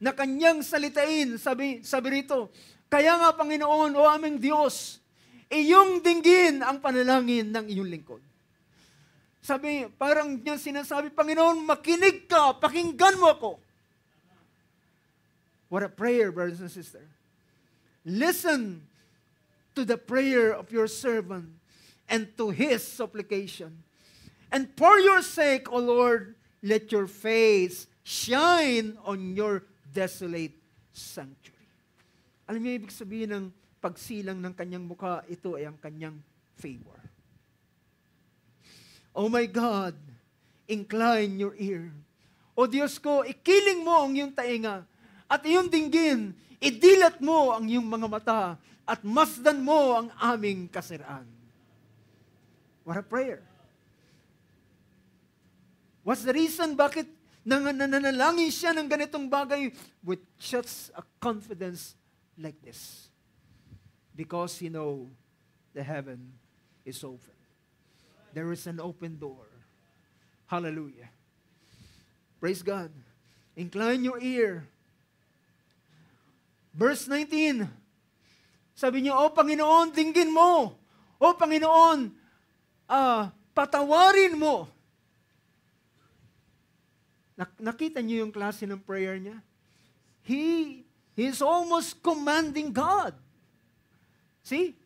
na kanyang salitain. Sabi rito, kaya nga Panginoon, o aming Diyos, iyong dinggin ang panalangin ng iyong lingkod. Sabi, parang niya sinasabi, Panginoon, makinig ka, pakinggan mo ako. What a prayer, brothers and sisters. Listen to the prayer of your servant and to his supplication. And for your sake, O Lord, let your face shine on your desolate sanctuary. Alam niyo, ibig sabihin ng pagsilang ng kanyang mukha, ito ay ang kanyang favor. Oh my God, incline your ear. O Diyos ko, ikiling mo ang iyong tainga at iyong dinggin, idilat mo ang iyong mga mata at masdan mo ang aming kasiraan. What a prayer. What's the reason bakit nananalangin siya ng ganitong bagay with such a confidence like this? Because he know the heaven is open. There is an open door. Hallelujah. Praise God. Incline your ear. Verse 19. Sabi niya, O Panginoon, dinggin mo. O Panginoon, patawarin mo. Nakita niyo yung klase ng prayer niya? He is almost commanding God. See?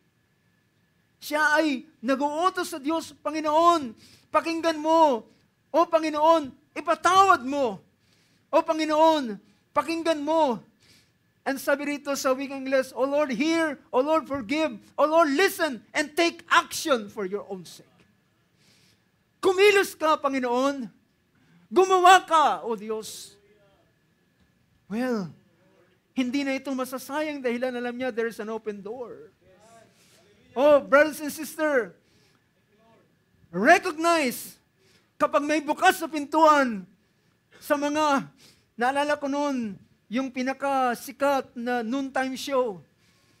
Siya ay nag-uutos sa Diyos, Panginoon, pakinggan mo. O Panginoon, ipatawad mo. O Panginoon, pakinggan mo. And sabi rito sa wikang Ingles, O Lord, hear, O Lord, forgive, O Lord, listen, and take action for your own sake. Kumilos ka, Panginoon. Gumawa ka, O Diyos. Well, hindi na ito masasayang dahilan alam niya there is an open door. Oh, brothers and sisters, recognize kapag may bukas sa pintuan sa mga, naalala ko noon, yung pinakasikat na noontime show,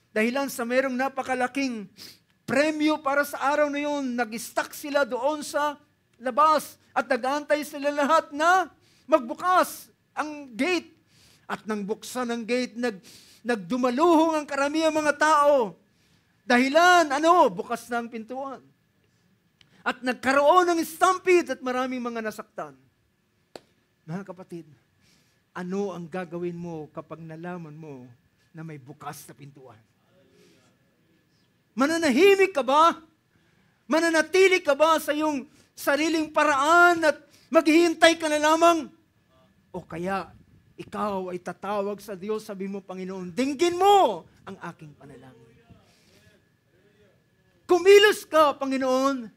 dahilan sa merong napakalaking premyo para sa araw na yun, nag-stack sila doon sa labas at nag-aantay sila lahat na magbukas ang gate. At nang buksan ang gate, nagdumaluhong ang karamihan mga tao. Dahilan, bukas na ang pintuan. At nagkaroon ng stampede at maraming mga nasaktan. Mga kapatid, ano ang gagawin mo kapag nalaman mo na may bukas na pintuan? Mananahimik ka ba? Mananatili ka ba sa iyong sariling paraan at maghihintay ka na lamang? O kaya, ikaw ay tatawag sa Diyos, sabi mo, Panginoon, dinggin mo ang aking panalangin. Kumilos ka, Panginoon.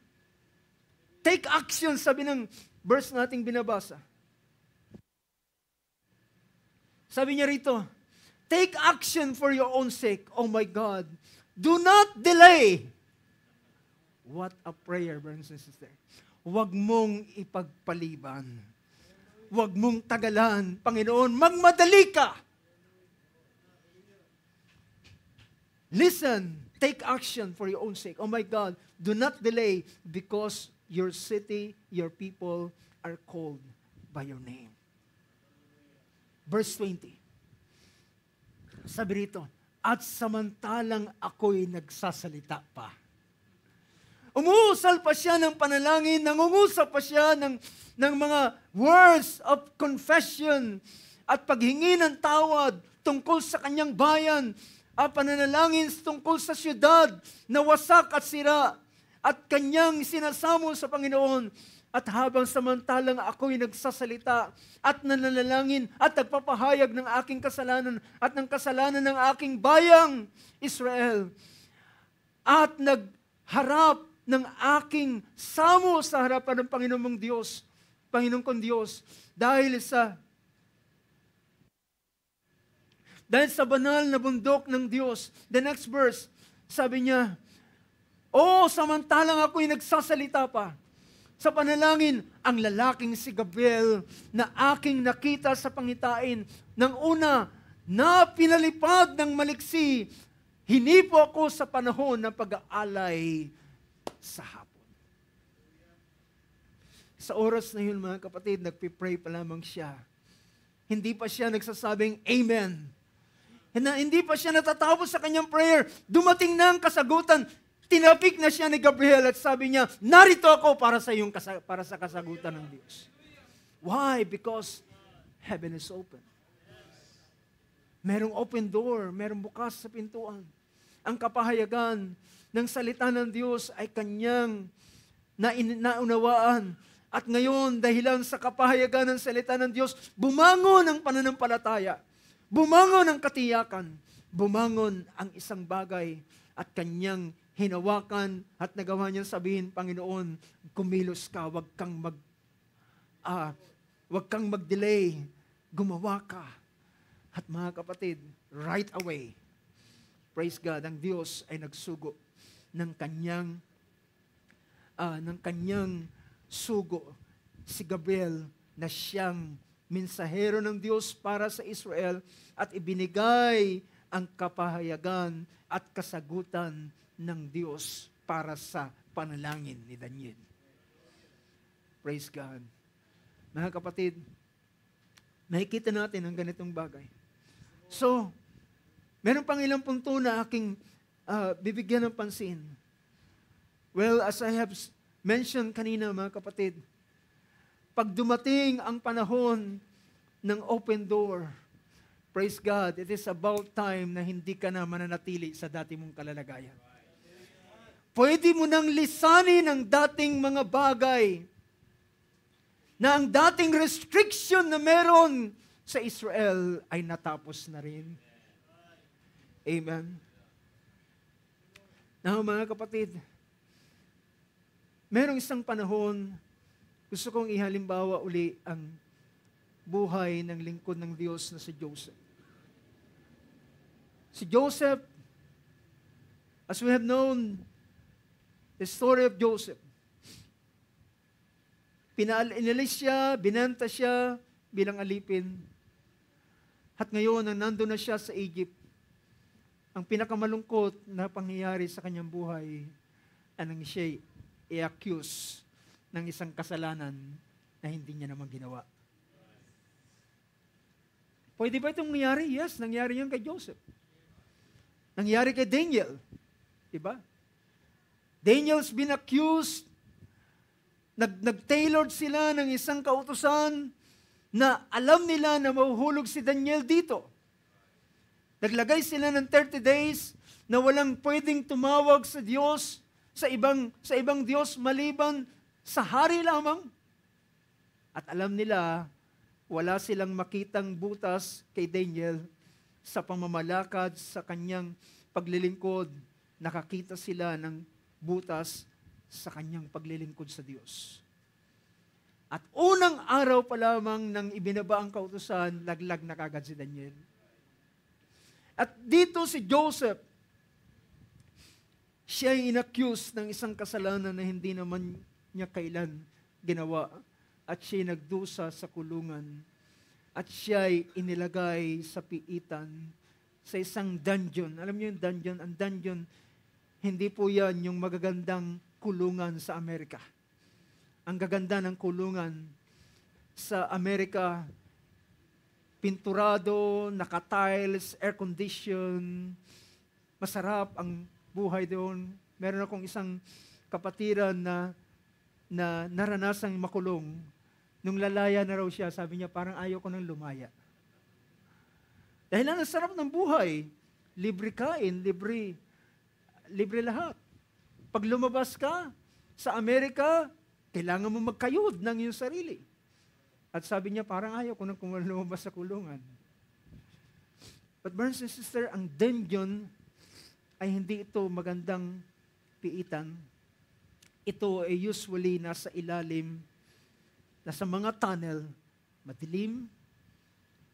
Take action, sabi ng verse nating binabasa. Sabi niya rito, take action for your own sake, oh my God. Do not delay. What a prayer, brothers and sisters. Huwag mong ipagpaliban. Huwag mong tagalan, Panginoon, magmadali ka. Listen, take action for your own sake. Oh my God, do not delay because your city, your people are called by your name. Verse 20. Sabi rito, at samantalang ako'y nagsasalita pa. Umuusal pa siya ng panalangin, nangungusap pa siya ng mga words of confession at paghingi ng tawad tungkol sa kanyang bayan, pananalangin tungkol sa syudad na wasak at sira at kanyang sinasamo sa Panginoon. At habang samantalang ako'y nagsasalita at nananalangin at nagpapahayag ng aking kasalanan at ng kasalanan ng aking bayang Israel at nagharap ng aking samo sa harapan ng Panginoon mong Diyos, Panginoon kong Diyos, dahil sa banal na bundok ng Diyos. The next verse, sabi niya, samantalang ako'y nagsasalita pa, sa panalangin, ang lalaking si Gabriel na aking nakita sa pangitain, ng una, na pinalipad ng maliksi, hinipo ako sa panahon ng pag-aalay sa hapon. Sa oras na yun, mga kapatid, nagpipray pa lamang siya. Hindi pa siya nagsasabing, Amen. Hindi pa siya natatapos sa kanyang prayer. Dumating na ang kasagutan. Tinapik na siya ni Gabriel at sabi niya, narito ako para sa kasagutan ng Diyos. Why? Because heaven is open. Merong open door, merong bukas sa pintuan. Ang kapahayagan ng salita ng Diyos ay kanyang naunawaan. At ngayon, dahilan sa kapahayagan ng salita ng Diyos, bumangon ang pananampalataya. Bumangon ang katiyakan. Bumangon ang isang bagay at kanyang hinawakan at nagawa niyang sabihin, Panginoon, kumilos ka, wag kang mag-delay, gumawa ka. At mga kapatid, right away, praise God, ang Diyos ay nagsugo ng kanyang sugo, si Gabriel, na siyang mensahero ng Diyos para sa Israel at ibinigay ang kapahayagan at kasagutan ng Diyos para sa panalangin ni Daniel. Praise God. Mga kapatid, nakikita natin ang ganitong bagay. So, meron pang ilang punto na aking bibigyan ng pansin. Well, as I have mentioned kanina, mga kapatid, pag dumating ang panahon ng open door, praise God, it is about time na hindi ka na mananatili sa dati mong kalalagayan. Pwede mo nang lisanin ang dating mga bagay na ang dating restriction na meron sa Israel ay natapos na rin. Amen. Now, mga kapatid, merong isang panahon Gusto kong ihalimbawa uli ang buhay ng lingkod ng Diyos na si Joseph. Si Joseph, as we have known the story of Joseph, inalis siya, binanta siya bilang alipin. At ngayon, nang nandun na siya sa Egypt, ang pinakamalungkot na pangyayari sa kanyang buhay ay nang siya i-accuse ng isang kasalanan na hindi niya naman ginawa. Pwede ba itong nangyari? Yes, nangyari yan kay Joseph. Nangyari kay Daniel. Diba? Daniel's been accused. Nag-tailored sila ng isang kautusan na alam nila na mahuhulog si Daniel dito. Naglagay sila ng 30 days na walang pwedeng tumawag sa Diyos, sa ibang Diyos maliban sa hari lamang. At alam nila, wala silang makitang butas kay Daniel sa pamamalakad sa kanyang paglilingkod. Nakakita sila ng butas sa kanyang paglilingkod sa Diyos. At unang araw pa lamang nang ibinaba ang kautusan, laglag na kagad si Daniel. At dito si Joseph, siya ay inaccuse ng isang kasalanan na hindi naman niya kailan ginawa. At siya ay nagdusa sa kulungan. At siya ay inilagay sa piitan, sa isang dungeon. Alam niyo yung dungeon? Ang dungeon, hindi po yan yung magagandang kulungan sa Amerika. Ang gaganda ng kulungan sa Amerika, pinturado, naka-tiles, air-condition, masarap ang buhay doon. Meron akong isang kapatiran na naranasang makulong. Nung lalaya na raw siya, sabi niya, parang ayaw ko nang lumaya. Dahil ang sarap ng buhay, libre kain, libre lahat. Pag lumabas ka sa Amerika, kailangan mo magkayod ng iyong sarili. At sabi niya, parang ayaw ko nang lumabas sa kulungan. But brothers and sisters, ang dungeon ay hindi ito magandang piitan. Ito ay usually nasa ilalim, nasa mga tunnel, madilim,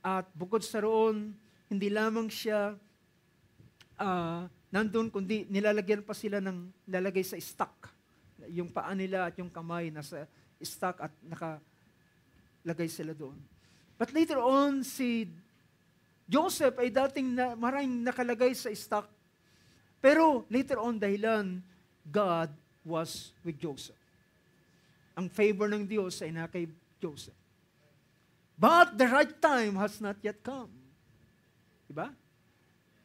at bukod sa roon, hindi lamang siya nandun, kundi nilalagyan pa sila nilalagay sa stock. Yung paa nila at yung kamay nasa stock at nakalagay sila doon. But later on, si Joseph ay dating maraming nakalagay sa stock. Pero later on, dahilan, God was with Joseph. Ang favor ng Diyos ay na kay Joseph. But the right time has not yet come. Diba?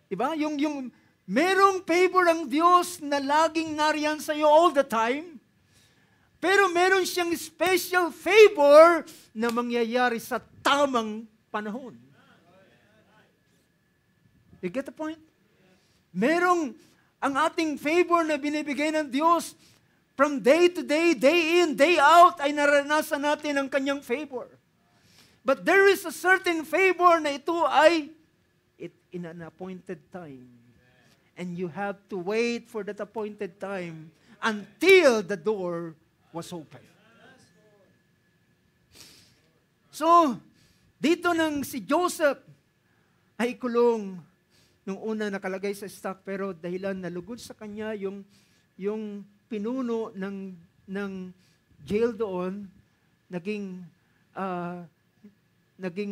Diba? Yung merong favor ng Diyos na laging nariyan sa iyo all the time, pero meron siyang special favor na mangyayari sa tamang panahon. You get the point? Ang ating favor na binibigay ng Diyos, from day to day, day in, day out, ay naranasan natin ang kanyang favor. But there is a certain favor na ito ay in an appointed time. And you have to wait for that appointed time until the door was open. So, dito nang si Joseph ay kulong nung una nakalagay sa stock, pero dahilan nalugod sa kanya yung pinuno ng jail doon, naging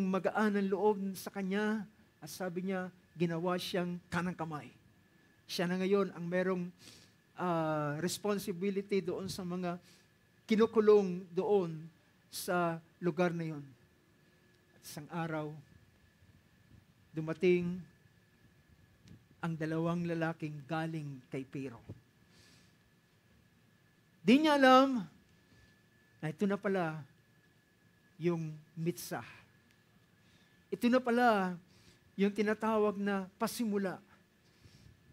magaan ang loob sa kanya, at sabi niya, ginawa siyang kanang kamay. Siya na ngayon ang merong responsibility doon sa mga kinukulong doon sa lugar na yon. At isang araw, dumating ang dalawang lalaking galing kay Pero. Di niya alam na ito na pala yung mitzah. Ito na pala yung tinatawag na pasimula.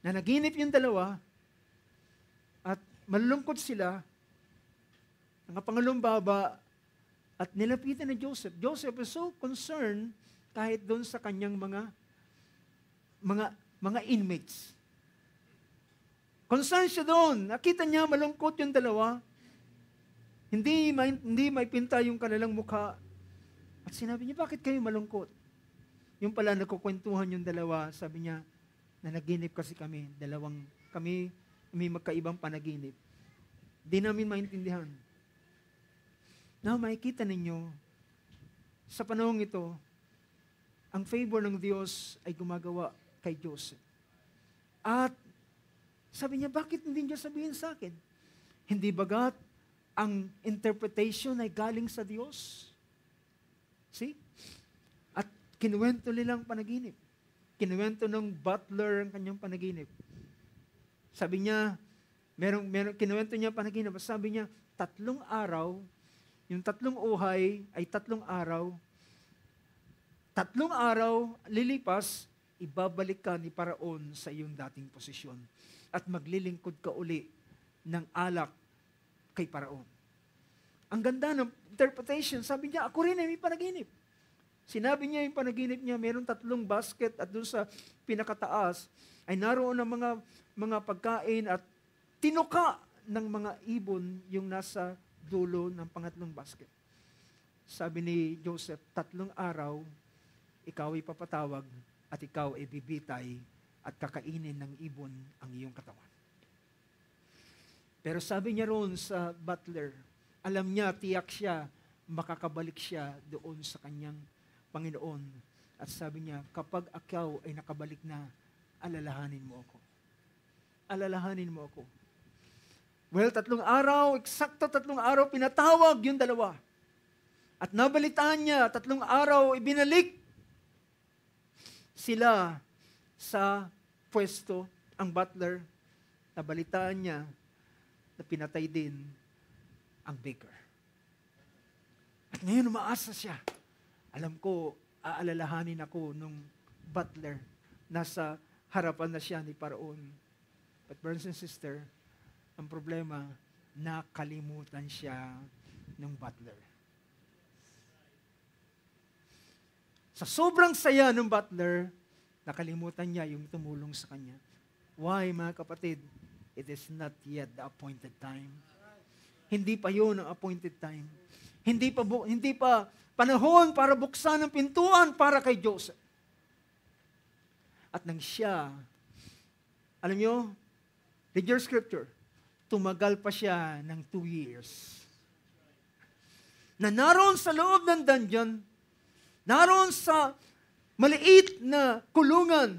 Na naginip yung dalawa at malulungkot sila, nangapangalumbaba at nilapitan ni Joseph. Joseph was so concerned kahit doon sa kanyang mga inmates. Concerned siya doon. Nakita niya malungkot yung dalawa. Hindi maipinta yung kanilang mukha. At sinabi niya, bakit kayo malungkot? Yung pala nagkukwentuhan yung dalawa, sabi niya, nanaginip kasi kami, kami may magkaibang panaginip. Di namin maintindihan. Now, makikita ninyo, sa panahong ito, ang favor ng Diyos ay gumagawa kay Joseph. At sabi niya, bakit hindi niyo sabihin sa akin? Hindi bagat ang interpretation ay galing sa Diyos? See? At kinuwento nilang panaginip. Kinuwento ng butler ang kanyang panaginip. Sabi niya, kinuwento niya panaginip. Sabi niya, 3 araw, yung 3 uhay ay 3 araw. 3 araw, lilipas, ibabalik ka ni Paraon sa iyong dating posisyon. At maglilingkod ka uli ng alak kay Paraon. Ang ganda ng interpretation, sabi niya, ako rin ay may panaginip. Sinabi niya yung panaginip niya, mayroong 3 basket at doon sa pinakataas ay naroon ang mga pagkain at tinuka ng mga ibon yung nasa dulo ng pangatlong basket. Sabi ni Joseph, 3 araw, ikaw ay papatawag at ikaw ay bibitay at kakainin ng ibon ang iyong katawan. Pero sabi niya roon sa butler, alam niya, tiyak siya, makakabalik siya doon sa kanyang Panginoon. At sabi niya, kapag ikaw ay nakabalik na, alalahanin mo ako. Alalahanin mo ako. Well, 3 araw, eksakto 3 araw, pinatawag yung dalawa. At nabalitaan niya, 3 araw, ibinalik sila sa pwesto, ang butler, nabalitaan niya na pinatay din ang baker. At ngayon umaasa siya. Alam ko, aalalahanin ako nung butler. Nasa harapan na siya ni Paraon. But brothers and sisters, ang problema, nakalimutan siya ng butler. Sa sobrang saya ng butler, nakalimutan niya yung tumulong sa kanya. Why, mga kapatid? It is not yet the appointed time. Hindi pa yun ang appointed time. Hindi pa panahon para buksan ang pintuan para kay Joseph. At nang siya, alam nyo, read your scripture, tumagal pa siya ng 2 years. Na naroon sa loob ng dungeon, naroon sa maliit na kulungan,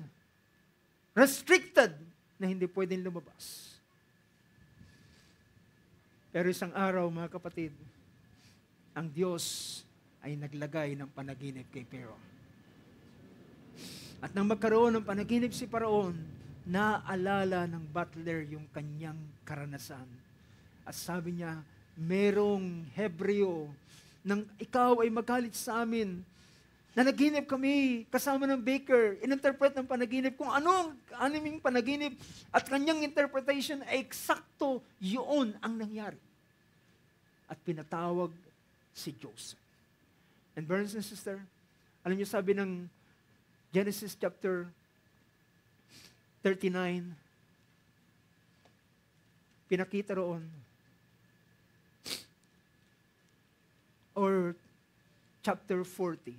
restricted, na hindi pwedeng lumabas. Pero isang araw, mga kapatid, ang Diyos ay naglagay ng panaginip kay Pharaoh. At nang magkaroon ng panaginip si Paraon, naalala ng butler yung kanyang karanasan. At sabi niya, merong Hebreo nang ikaw ay magalit sa amin. Nanaginip kami kasama ng baker, ininterpret ng panaginip kung anong anuming panaginip at kanyang interpretation ay eksakto yun ang nangyari. At pinatawag si Joseph. And brothers and sisters, alam niyo sabi ng Genesis chapter 39, pinakita roon, or chapter 40,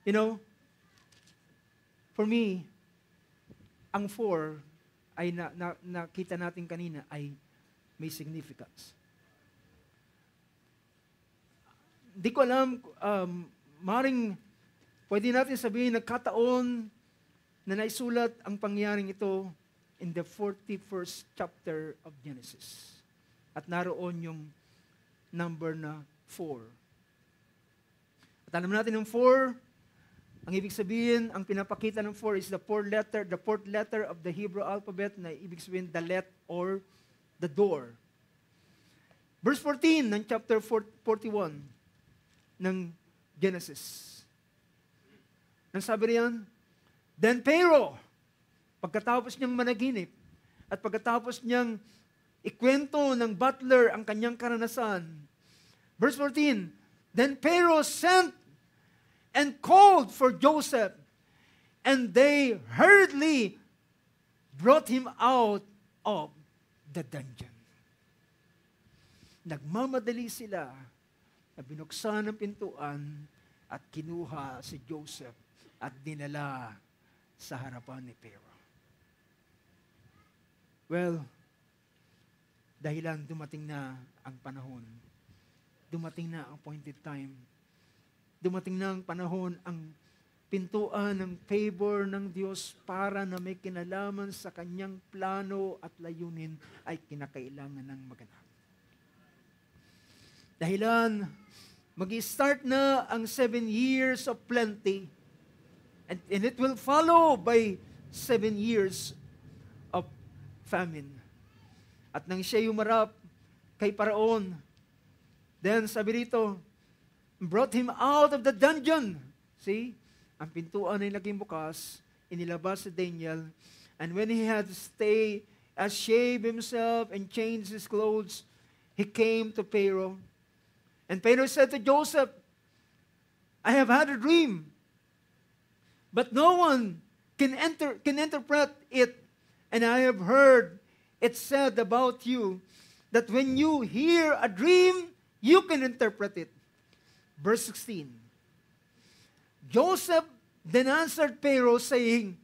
you know, for me, ang 4 ay nakita natin kanina ay may significance. Di ko alam, maring pwede natin sabihin nagkataon na naisulat ang pangyaring ito in the 41st chapter of Genesis. At naroon yung number na 4. At alam natin yung 4, ang ibig sabihin, ang pinapakita ng 4 is the fourth letter of the Hebrew alphabet na ibig sabihin the let or the door. Verse 14 ng chapter 41 ng Genesis. Ang sabi riyan, then Pharaoh, pagkatapos niyang managinip at pagkatapos niyang ikwento ng butler ang kanyang karanasan. Verse 14, then Pharaoh sent and called for Joseph, and they hurriedly brought him out of the dungeon. Nagmamadali sila na binuksan ang pintuan at kinuha si Joseph at dinala sa harapan ni Pharaoh. Well, dahilan dumating na ang panahon. Dumating na ang appointed time. Dumating na ang panahon, ang pintuan ng favor ng Diyos para na may kinalaman sa kanyang plano at layunin ay kinakailangan ng maganap. Dahilan, mag-start na ang 7 years of plenty and it will follow by 7 years of famine. At nang siya yumarap kay Paraon, then sabi rito, brought him out of the dungeon. See? Ang pintuan ay naging bukas, inilabas si Daniel, and when he had shaved himself and changed his clothes, he came to Pharaoh. And Pharaoh said to Joseph, I have had a dream, but no one can interpret it, and I have heard it said about you that when you hear a dream, you can interpret it. Verse 16. Joseph then answered Pharaoh, saying,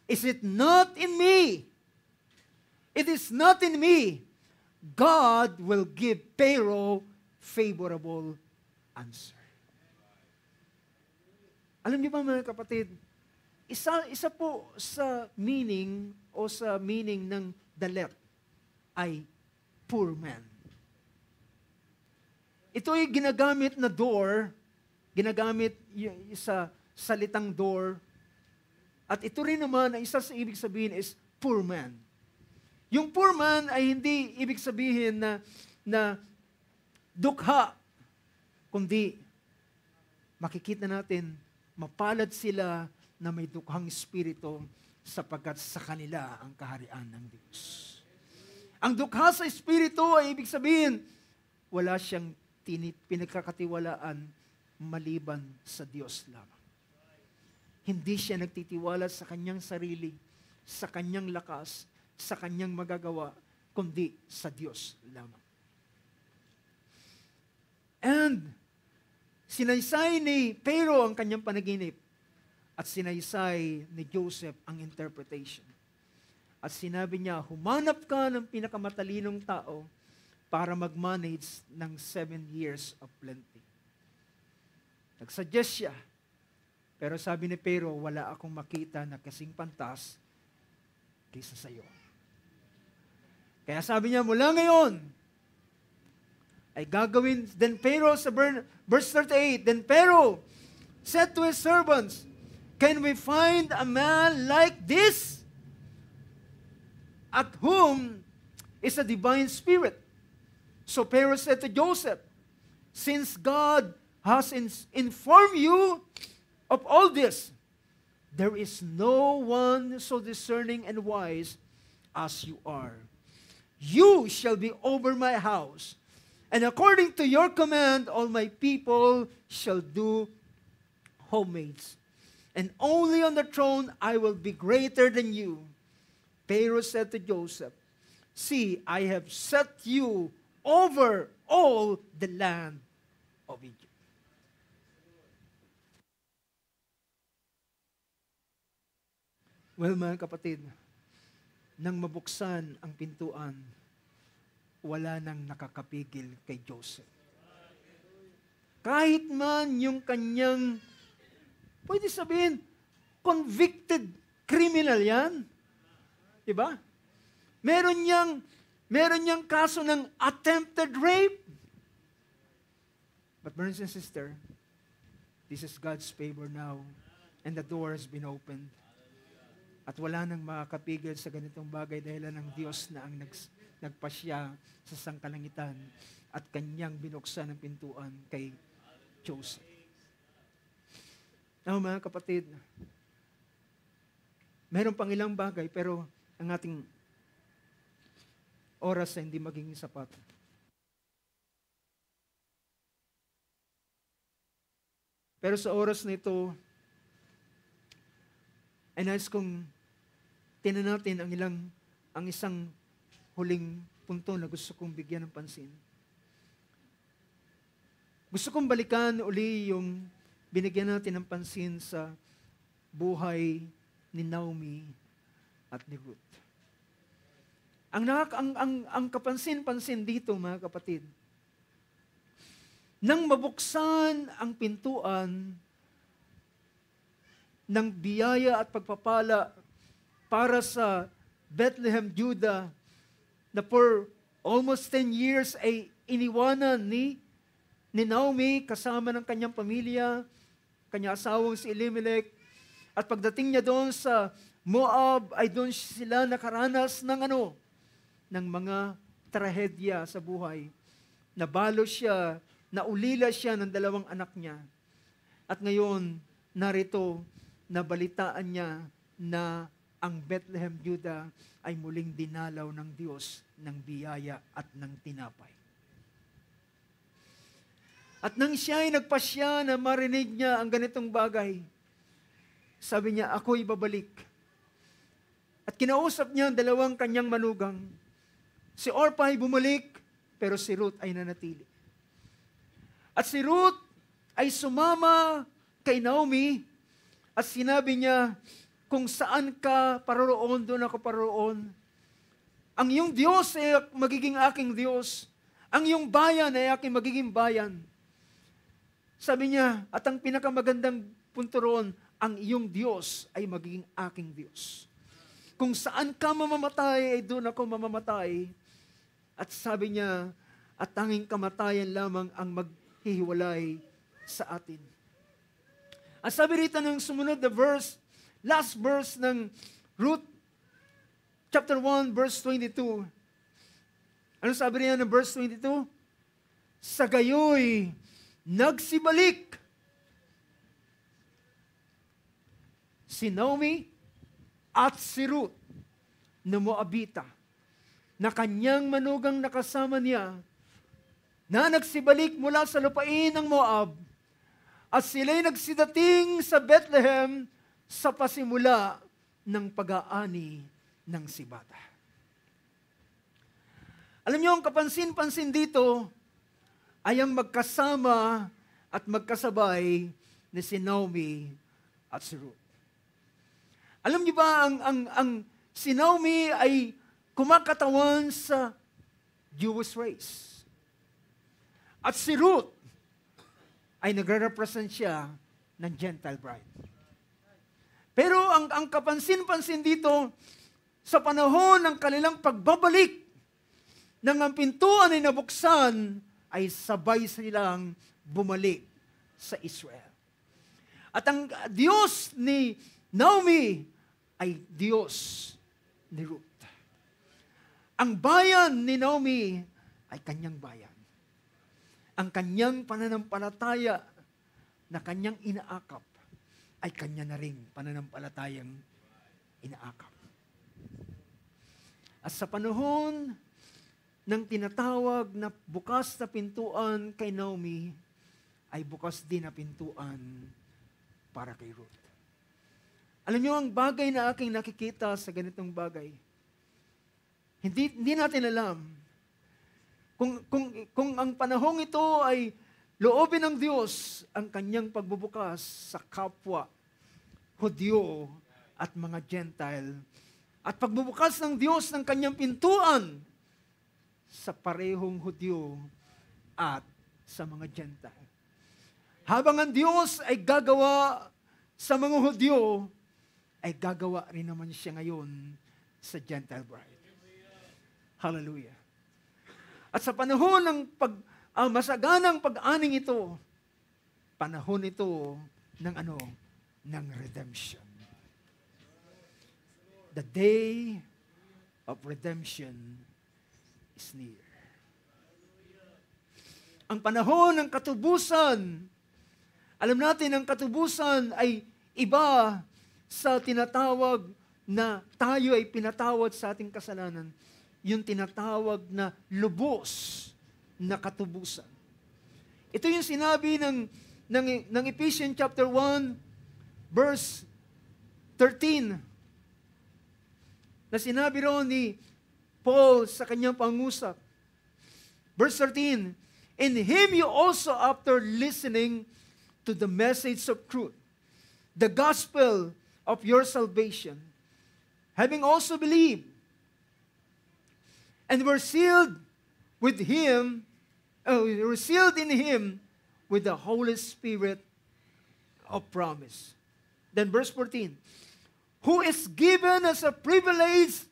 Is it not in me? It is not in me. God will give Pharaoh favorable answer. Alam niyo ba mga kapatid, isa po sa meaning o sa meaning ng dalet ay poor man. Ito ay ginagamit na door, ginagamit sa salitang door, at ito rin naman ang isa sa ibig sabihin is poor man. Yung poor man ay hindi ibig sabihin na dukha, kundi makikita natin, mapalad sila na may dukhang espiritu sapagkat sa kanila ang kaharian ng Diyos. Ang dukha sa espiritu ay ibig sabihin, wala siyang pinagkakatiwalaan maliban sa Diyos lamang. Hindi siya nagtitiwala sa kanyang sarili, sa kanyang lakas, sa kanyang magagawa, kundi sa Diyos lamang. And sinaysay ni Pharaoh ang kanyang panaginip at sinaysay ni Joseph ang interpretation. At sinabi niya, humanap ka ng pinakamatalinong tao para mag-manage ng 7 years of plenty. Nagsuggest siya, pero sabi ni Pharaoh, wala akong makita na kasing pantas kaysa sa iyo. Kaya sabi niya, mula ngayon, ay gagawin, then Pharaoh, sa verse 38, then Pharaoh said to his servants, can we find a man like this, at whom is a divine spirit? So Pharaoh said to Joseph, since God has informed you of all this, there is no one so discerning and wise as you are. You shall be over my house, and according to your command, all my people shall do homage. And only on the throne I will be greater than you. Pharaoh said to Joseph, see, I have set you over all the land of Egypt. Well, mga kapatid, nang mabuksan ang pintuan, wala nang nakakapigil kay Joseph. Kahit man yung kanyang, pwede sabihin, convicted criminal yan. Diba? Meron niyang kaso ng attempted rape. But brothers and sisters, this is God's favor now, and the door has been opened. At wala nang makakapigil sa ganitong bagay dahil ng Diyos na ang nagpasya sa sangkalangitan at kanyang binuksan ang pintuan kay Joseph. Now, mga kapatid, meron pang ilang bagay pero ang ating oras ay hindi magiging sapat. Pero sa oras na ito, ay nais kong tinan natin ang isang huling punto na gusto kong bigyan ng pansin. Gusto kong balikan uli yung binigyan natin ng pansin sa buhay ni Naomi at ni Ruth. Ang kapansin-pansin dito, mga kapatid, nang mabuksan ang pintuan ng biyaya at pagpapala para sa Bethlehem, Judah, na for almost 10 years ay iniwanan ni Naomi kasama ng kanyang pamilya, kanyang asawang si Elimelech, at pagdating niya doon sa Moab, ay doon sila nakaranas ng ng mga trahedya sa buhay. Nabalo siya, naulila siya ng 2 anak niya. At ngayon, narito, nabalitaan niya na ang Bethlehem, Judah ay muling dinalaw ng Diyos ng biyaya at ng tinapay. At nang siya ay nagpasya na marinig niya ang ganitong bagay, sabi niya, ako'y babalik. At kinausap niya ang 2 kanyang manugang. Si Orpah ay bumalik, pero si Ruth ay nanatili. At si Ruth ay sumama kay Naomi at sinabi niya, kung saan ka paroroon, doon ako paroroon. Ang iyong Diyos ay magiging aking Diyos. Ang iyong bayan ay aking magiging bayan. Sabi niya, at ang pinakamagandang punto roon, ang iyong Diyos ay magiging aking Diyos. Kung saan ka mamamatay, ay doon ako mamamatay. At sabi niya, at tanging kamatayan lamang ang maghihiwalay sa atin. At sabi rito ng sumunod na verse, last verse ng Ruth, chapter 1, verse 22. Ano sabi niya ng verse 22? Sa gayoy, nagsibalik si Naomi at si Ruth na Moabita, na kanyang manugang nakasama niya, na nagsibalik mula sa lupain ng Moab, at sila'y nagsidating sa Bethlehem sa pasimula ng pag-aani ng sibata. Alam niyo, ang kapansin-pansin dito ay ang magkasama at magkasabay ni si Naomi at si Ruth. Alam niyo ba, ang si Naomi ay kumakatawan sa Jewish race. At si Ruth ay nagre-represent siya ng Gentile bride. Pero ang kapansin-pansin dito, sa panahon ng kanilang pagbabalik, nang ang pintuan ay nabuksan, ay sabay silang bumalik sa Israel. At ang Diyos ni Naomi ay Diyos ni Ruth. Ang bayan ni Naomi ay kanyang bayan. Ang kanyang pananampalataya na kanyang inaakap ay kanya na ring pananampalatayang inaakap. At sa panahon ng tinatawag na bukas na pintuan kay Naomi, ay bukas din na pintuan para kay Ruth. Alam niyo, ang bagay na aking nakikita sa ganitong bagay, hindi natin alam kung ang panahong ito ay loobin ng Diyos ang kanyang pagbubukas sa kapwa, Hudyo at mga Gentile, at pagbubukas ng Diyos ng kanyang pintuan sa parehong Hudyo at sa mga Gentile. Habang ang Diyos ay gagawa sa mga Hudyo, ay gagawa rin naman siya ngayon sa Gentile bride. Hallelujah. At sa panahon ng masaganang pag-aning ito, panahon ito ng ng redemption. The day of redemption is near. Ang panahon ng katubusan, alam natin ang katubusan ay iba sa tinatawag na tayo ay pinatawad sa ating kasalanan. Yung tinatawag na lubos na katubusan. Ito yung sinabi ng Ephesians chapter 1, verse 13, na sinabi roon ni Paul sa kanyang pangusap. Verse 13, in Him you also, after listening to the message of truth, the gospel of your salvation, having also believed, and were sealed with Him, were sealed in Him with the Holy Spirit of promise. Then verse 14, who is given as a privilege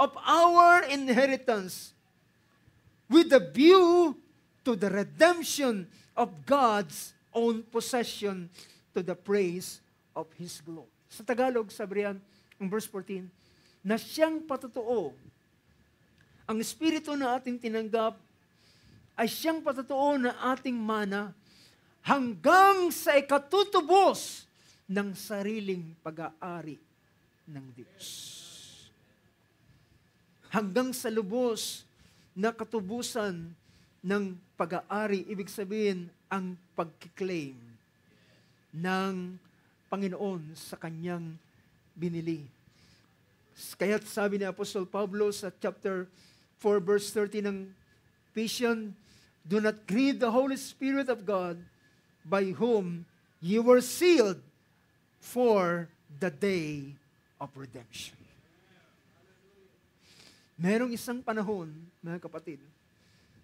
of our inheritance, with a view to the redemption of God's own possession, to the praise of His glory. Sa Tagalog, sabi riyan, ang verse 14, na siyang patutuo, ang Espiritu na ating tinanggap, ay siyang patutuo na ating mana, hanggang sa ikatutubos ng sariling pag-aari ng Diyos. Hanggang sa lubos na katubusan ng pag-aari, ibig sabihin ang pagkiklaim ng Panginoon sa kanyang binili. Kaya't sabi ni Apostol Pablo sa chapter 4 verse 30 ng Ephesians, do not grieve the Holy Spirit of God, by whom you were sealed for the day of redemption. Merong isang panahon, mga kapatid,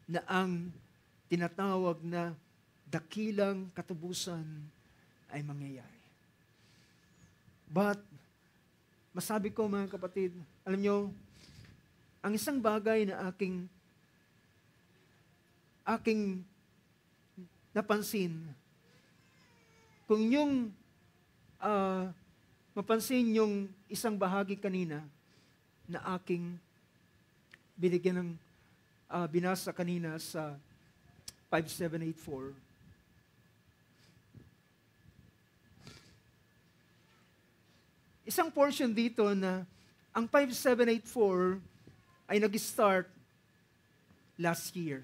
na ang tinatawag na dakilang katubusan ay mangyayari. But, masabi ko mga kapatid, alam nyo, ang isang bagay na aking napansin, kung yung mapansin yung isang bahagi kanina na aking binigyan ng binasa kanina sa 5784. Isang portion dito na ang 5784 ay nag-start last year.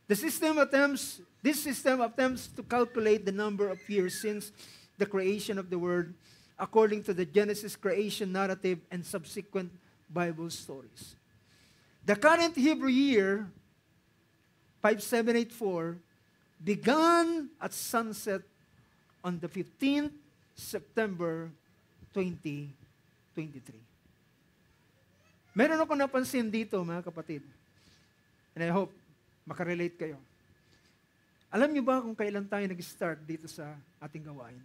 This system attempts to calculate the number of years since the creation of the world according to the Genesis creation narrative and subsequent Bible stories. The current Hebrew year, 5784, began at sunset on the 15th September 2023. Meron ako napansin dito, mga kapatid. And I hope makarelate kayo. Alam niyo ba kung kailan tayo nag-start dito sa ating gawain?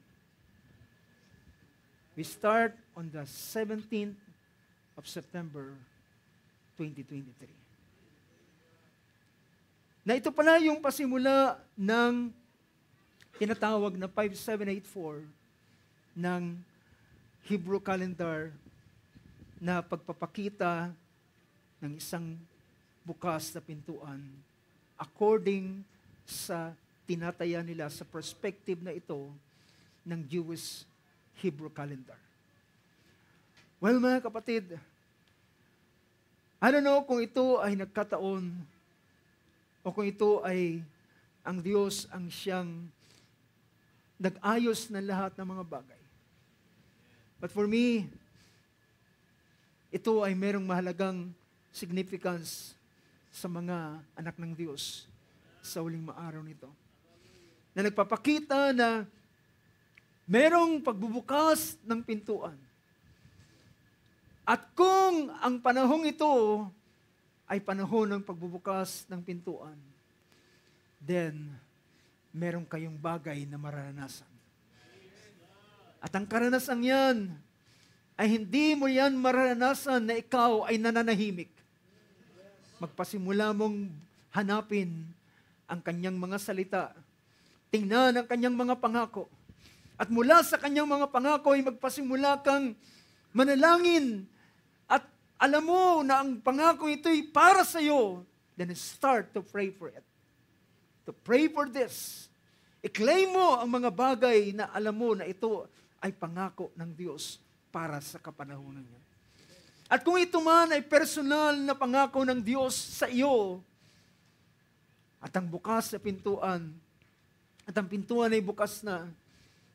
We start on the 17th of September 2023. Na ito pala yung pasimula ng tinatawag na 5784 ng Hebrew calendar na pagpapakita ng isang bukas na pintuan according sa tinataya nila sa perspective na ito ng Jewish Hebrew calendar. Well, mga kapatid, I don't know kung ito ay nagkataon o kung ito ay ang Diyos ang siyang nag-ayos ng lahat ng mga bagay. But for me, ito ay merong mahalagang significance sa mga anak ng Diyos sa huling maaraw nito. Na nagpapakita na merong pagbubukas ng pintuan. At kung ang panahong ito ay panahon ng pagbubukas ng pintuan, then meron kayong bagay na mararanasan. At ang karanasan yan ay hindi mo yan mararanasan na ikaw ay nananahimik. Magpasimula mong hanapin ang kanyang mga salita. Tingnan ang kanyang mga pangako. At mula sa kanyang mga pangako ay magpasimula kang manalangin at alam mo na ang pangako ito'y para sa iyo, then start to pray for it. To pray for this. I-claim mo ang mga bagay na alam mo na ito ay pangako ng Diyos para sa kapanahunan niya. At kung ito man ay personal na pangako ng Diyos sa iyo, at ang bukas na pintuan, at ang pintuan ay bukas na,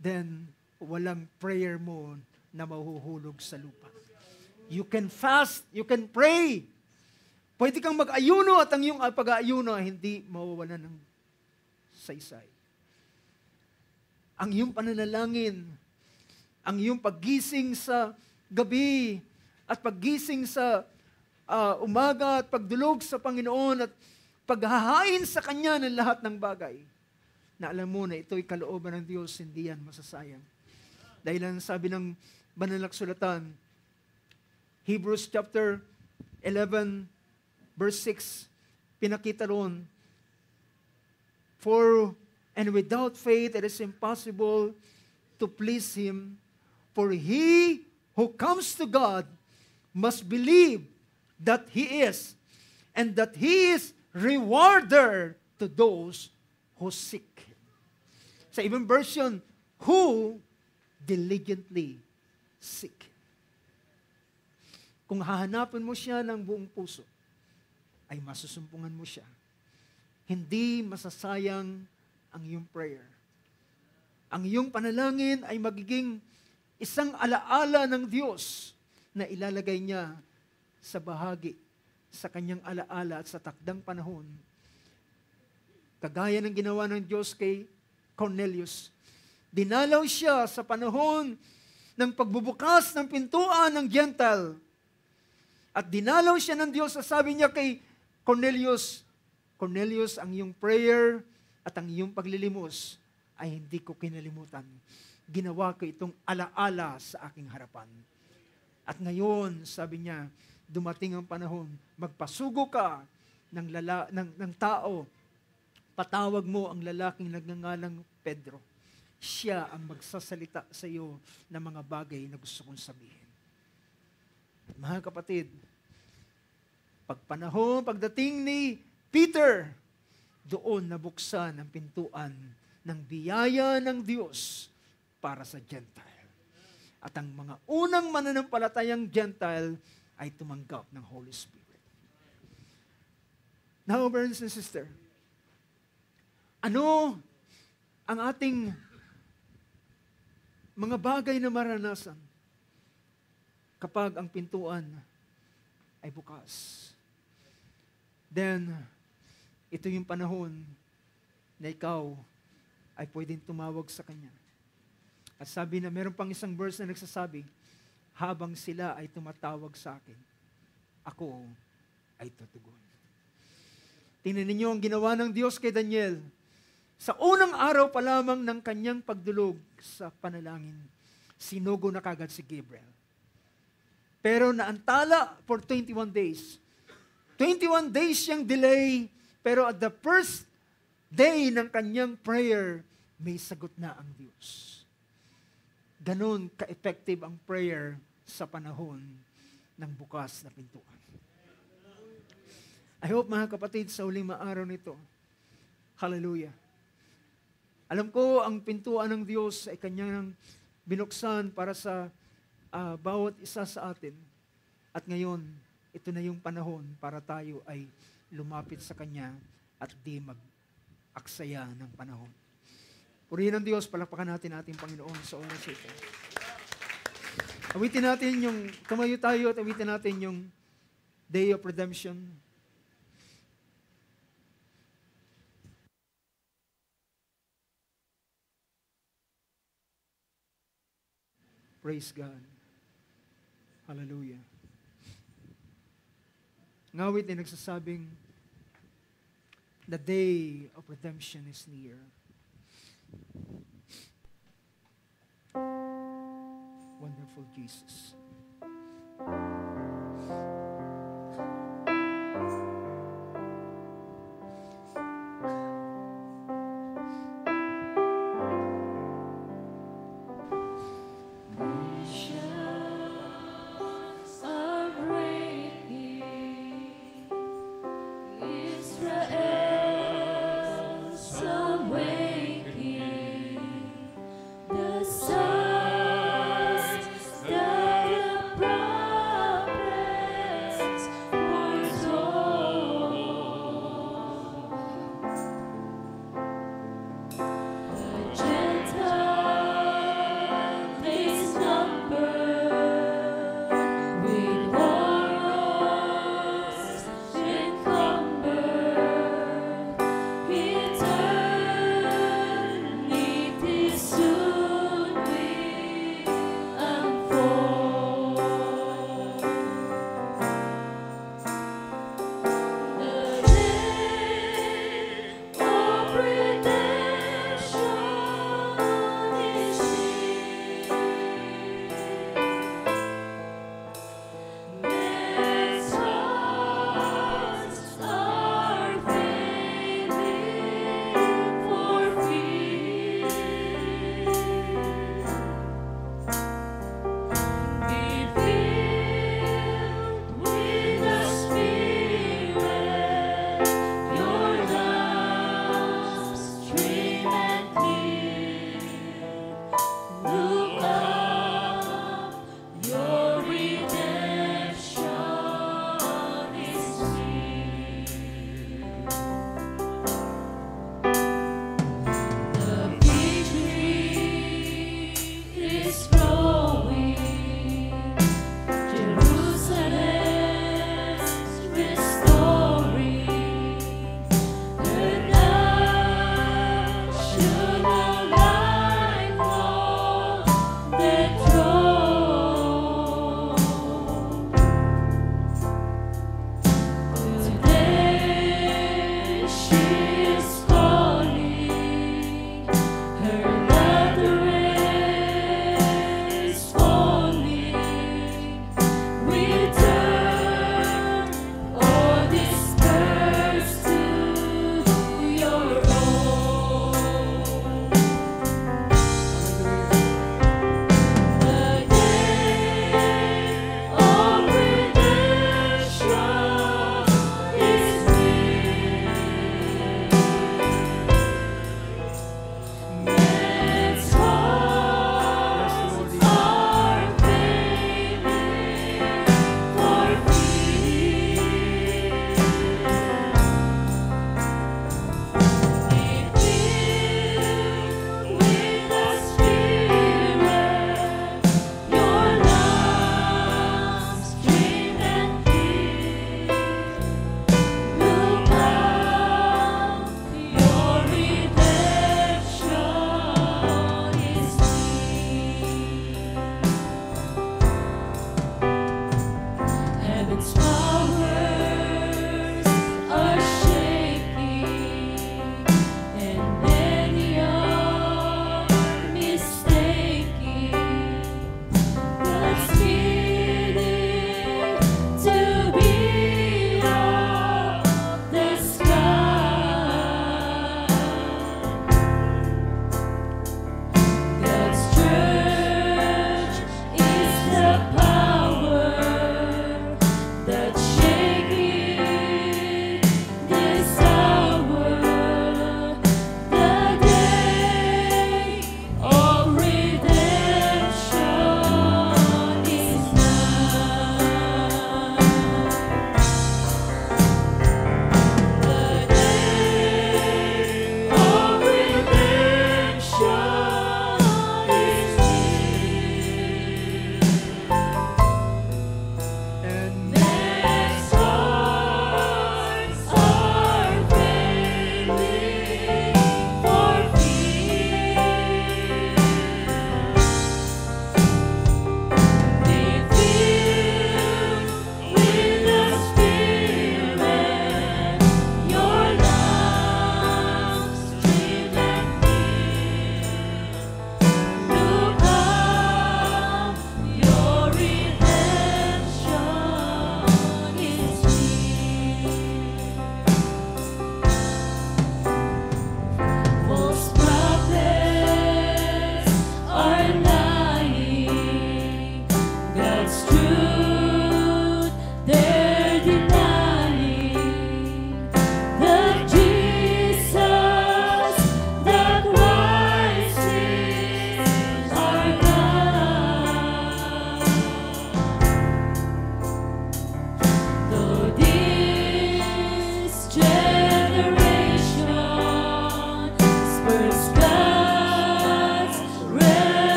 then walang prayer mo na mahuhulog sa lupa. You can fast, you can pray. Pwede kang mag-ayuno at ang iyong pag-aayuno ay hindi mawawalan ng saysay. Ang iyong pananalangin, ang iyong paggising sa gabi at paggising sa umaga at pagdulog sa Panginoon at paghahain sa Kanya ng lahat ng bagay, na alam mo na ito'y kalooban ng Diyos, hindi yan masasayang. Dahil ang sabi ng banal na kasulatan, Hebrews chapter 11, verse 6, pinakita roon, and without faith it is impossible to please Him, for he who comes to God must believe that He is, and that He is rewarder to those who seek Him. Sa ibang version, who diligently seek Him. Kung hahanapin mo siya ng buong puso, ay masusumpungan mo siya. Hindi masasayang ang iyong prayer. Ang iyong panalangin ay magiging isang alaala ng Diyos na ilalagay niya sa bahagi, sa kanyang alaala at sa takdang panahon. Kagaya ng ginawa ng Diyos kay Cornelius. Dinalaw siya sa panahon ng pagbubukas ng pintuan ng Gentile. At dinalaw siya ng Diyos, sabi niya kay Cornelius, Cornelius, ang iyong prayer at ang iyong paglilimos ay hindi ko kinalimutan. Ginawa ko itong alaala sa aking harapan. At ngayon, sabi niya, dumating ang panahon, magpasugo ka ng tao, patawag mo ang lalaking nagngangalang Pedro. Siya ang magsasalita sa iyo ng mga bagay na gusto kong sabihin. Mga kapatid, pagdating ni Peter, doon nabuksan ang pintuan ng biyaya ng Diyos para sa Gentile. At ang mga unang mananampalatayang Gentile ay tumanggap ng Holy Spirit. Now, brothers and sisters, ano ang ating mga bagay na maranasan kapag ang pintuan ay bukas? Then, ito yung panahon na ikaw ay pwedeng tumawag sa Kanya. At sabi na, meron pang isang verse na nagsasabi, habang sila ay tumatawag sa akin, ako ay tutugon. Tingnan ninyo ang ginawa ng Diyos kay Daniel. Sa unang araw pa lamang ng kanyang pagdulog sa panalangin, sinugo na kagad si Gabriel. Pero naantala for 21 days. 21 days siyang delay, pero at the first day ng kanyang prayer, may sagot na ang Diyos. Ganon ka-effective ang prayer sa panahon ng bukas na pintuan. I hope, mga kapatid, sa huling maaraw nito, hallelujah, alam ko ang pintuan ng Diyos ay kanyang binuksan para sa bawat isa sa atin. At ngayon, ito na yung panahon para tayo ay lumapit sa Kanya at di mag-aksaya ng panahon. Purihin ng Diyos, palakpakan natin ating Panginoon sa oras ito. Awitin natin yung, tumayo tayo at awitin natin yung Day of Redemption. Praise God. Hallelujah. Ngawit na nagsasabing, the day of redemption is near. Wonderful Jesus.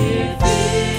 If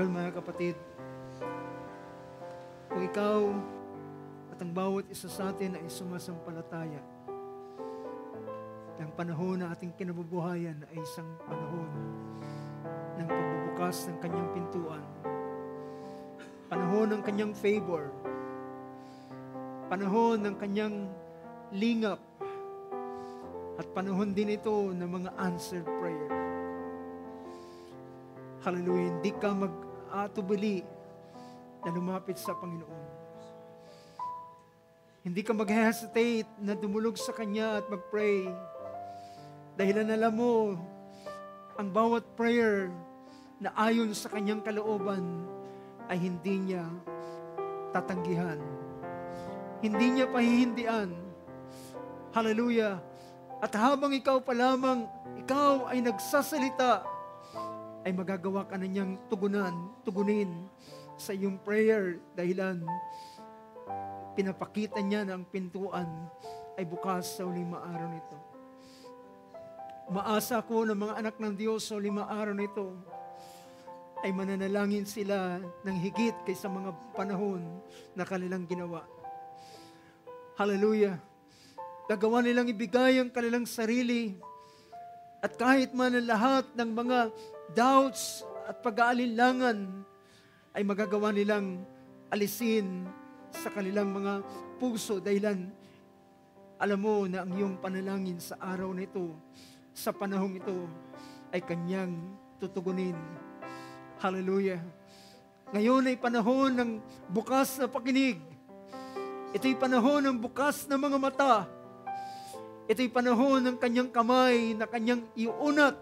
Well, mga kapatid, kung ikaw at ang bawat isa sa atin ay sumasampalataya, ang panahon na ating kinabubuhayan ay isang panahon ng pagbubukas ng kanyang pintuan, panahon ng kanyang favor, panahon ng kanyang lingap, at panahon din ito ng mga answered prayer. Hallelujah. Hindi ka mag-atubili na lumapit sa Panginoon. Hindi ka mag-hesitate na dumulog sa Kanya at mag-pray. Dahil alam mo, ang bawat prayer na ayon sa Kanyang kalooban ay hindi niya tatanggihan. Hindi niya pahihindian. Hallelujah. At habang ikaw pa lamang, ikaw ay nagsasalita, ay magagawa ka na niyang tugunin sa iyong prayer dahilan pinapakita niya na ang pintuan ay bukas sa huling araw nito. Maasa ko ng mga anak ng Diyos sa huling araw nito ay mananalangin sila ng higit kaysa mga panahon na kanilang ginawa. Hallelujah! Gagawa nilang ibigay ang kanilang sarili at kahit man ang lahat ng mga doubts at pag-aalinlangan ay magagawa nilang alisin sa kanilang mga puso dahilan alam mo na ang iyong panalangin sa araw na ito, sa panahong ito, ay Kanyang tutugunin. Hallelujah! Ngayon ay panahon ng bukas na pakinig. Ito'y panahon ng bukas na mga mata. Ito'y panahon ng Kanyang kamay na Kanyang iunat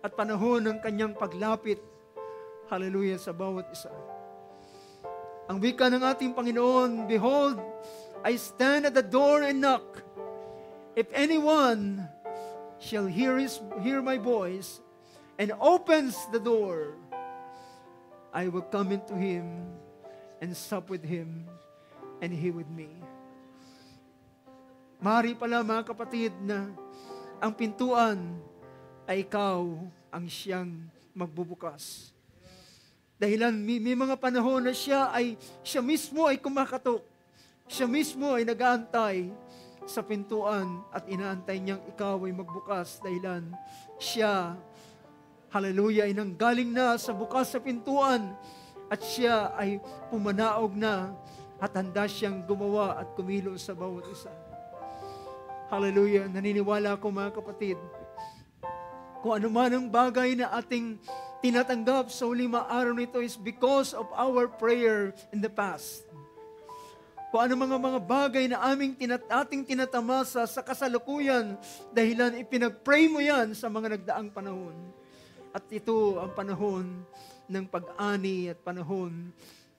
at panahon ng Kanyang paglapit. Hallelujah sa bawat isa. Ang wika ng ating Panginoon, behold, I stand at the door and knock. If anyone shall hear my voice and opens the door, I will come into him and sup with him and he with me. Maaari pala mga kapatid na ang pintuan ay ikaw ang siyang magbubukas. Dahilan may mga panahon na siya mismo ay kumakatok. Siya mismo ay nag-aantay sa pintuan at inaantay niyang ikaw ay magbukas dahilan siya, hallelujah, ay nanggaling na sa bukas sa pintuan at siya ay pumanaog na at handa siyang gumawa at kumilos sa bawat isa. Hallelujah. Naniniwala ko mga kapatid, kung ano man ang bagay na ating tinatanggap sa huling araw nito is because of our prayer in the past. Kung ano mga bagay na ating tinatamasa sa kasalukuyan, dahilan ipinag-pray mo yan sa mga nagdaang panahon. At ito ang panahon ng pag-ani at panahon,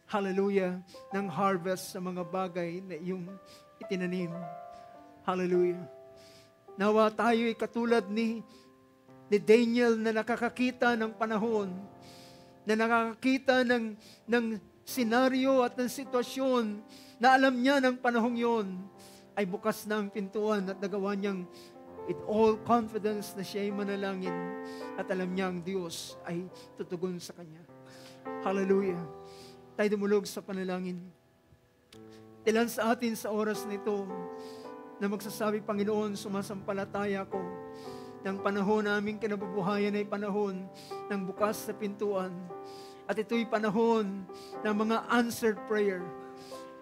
hallelujah, ng harvest sa mga bagay na iyong itinanim. Hallelujah. Nawa tayo ay katulad ni Daniel na nakakakita ng panahon, na nakakakita ng senaryo at ng sitwasyon na alam niya ng panahong yon ay bukas na ang pintuan at nagawa niyang with all confidence na siya ay manalangin at alam niya ang Diyos ay tutugon sa kanya. Hallelujah. Tayo dumulog sa panalangin. Ilan sa atin sa oras nito na magsasabi, Panginoon, sumasampalataya ko ng panahon naming kinabubuhayan ay panahon ng bukas sa pintuan. At ito'y panahon ng mga answered prayer.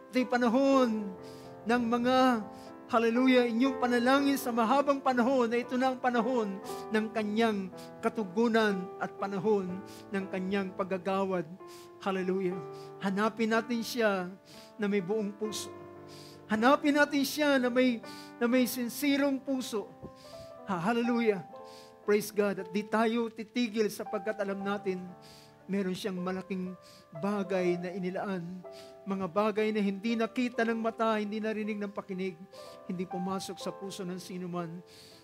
Ito'y panahon ng mga, hallelujah, inyong panalangin sa mahabang panahon na ito na ang panahon ng kanyang katugunan at panahon ng kanyang paggagawad. Hallelujah. Hanapin natin siya na may buong puso. Hanapin natin siya na may sincirong puso. Hallelujah. Praise God. At di tayo titigil sapagkat alam natin meron siyang malaking bagay na inilaan. Mga bagay na hindi nakita ng mata, hindi narinig ng pakinig, hindi pumasok sa puso ng sinuman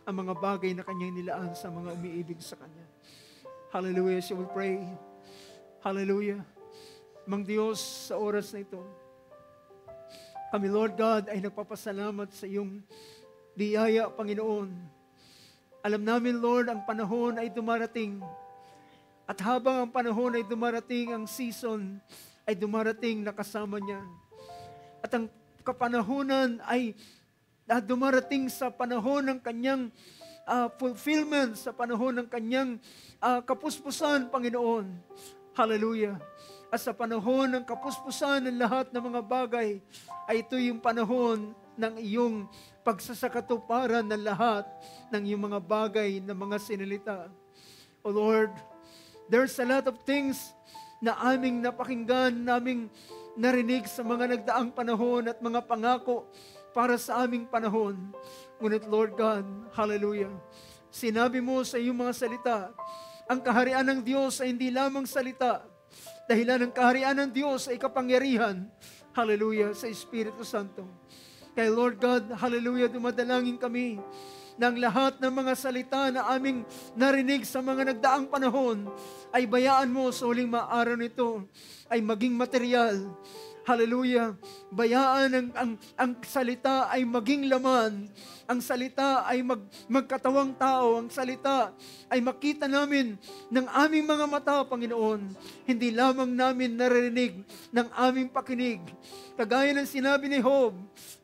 ang mga bagay na kanyang nilaan sa mga umiibig sa kanya. Hallelujah. She will pray. Hallelujah. Mang Diyos, sa oras na ito, kami, Lord God, ay nagpapasalamat sa iyong biyaya, Panginoon. Alam namin, Lord, ang panahon ay dumarating At habang ang panahon ay dumarating, ang season ay dumarating na kasama niya. At ang kapanahunan ay dumarating sa panahon ng kanyang fulfillment, sa panahon ng kanyang kapuspusan, Panginoon. Hallelujah. At sa panahon ng kapuspusan ng lahat ng mga bagay, ay ito yung panahon ng iyong pagsasakatuparan ng lahat ng iyong mga bagay na mga sinalita. O Lord, there's a lot of things na aming napakinggan, naming narinig sa mga nagdaang panahon at mga pangako para sa aming panahon. Ngunit Lord God, hallelujah, sinabi mo sa iyong mga salita, ang kaharian ng Diyos ay hindi lamang salita. Dahilan ng kaharian ng Diyos ay kapangyarihan, hallelujah, sa Espiritu Santo. Kaya Lord God, hallelujah, dumadalangin kami ng lahat ng mga salita na aming narinig sa mga nagdaang panahon ay bayaan mo sa huling araw nito ay maging material. Hallelujah. Bayaan ang salita ay maging laman. Ang salita ay magkatawang tao. Ang salita ay makita namin ng aming mga mata, Panginoon. Hindi lamang namin naririnig ng aming pakinig. Kagaya ng sinabi ni Job,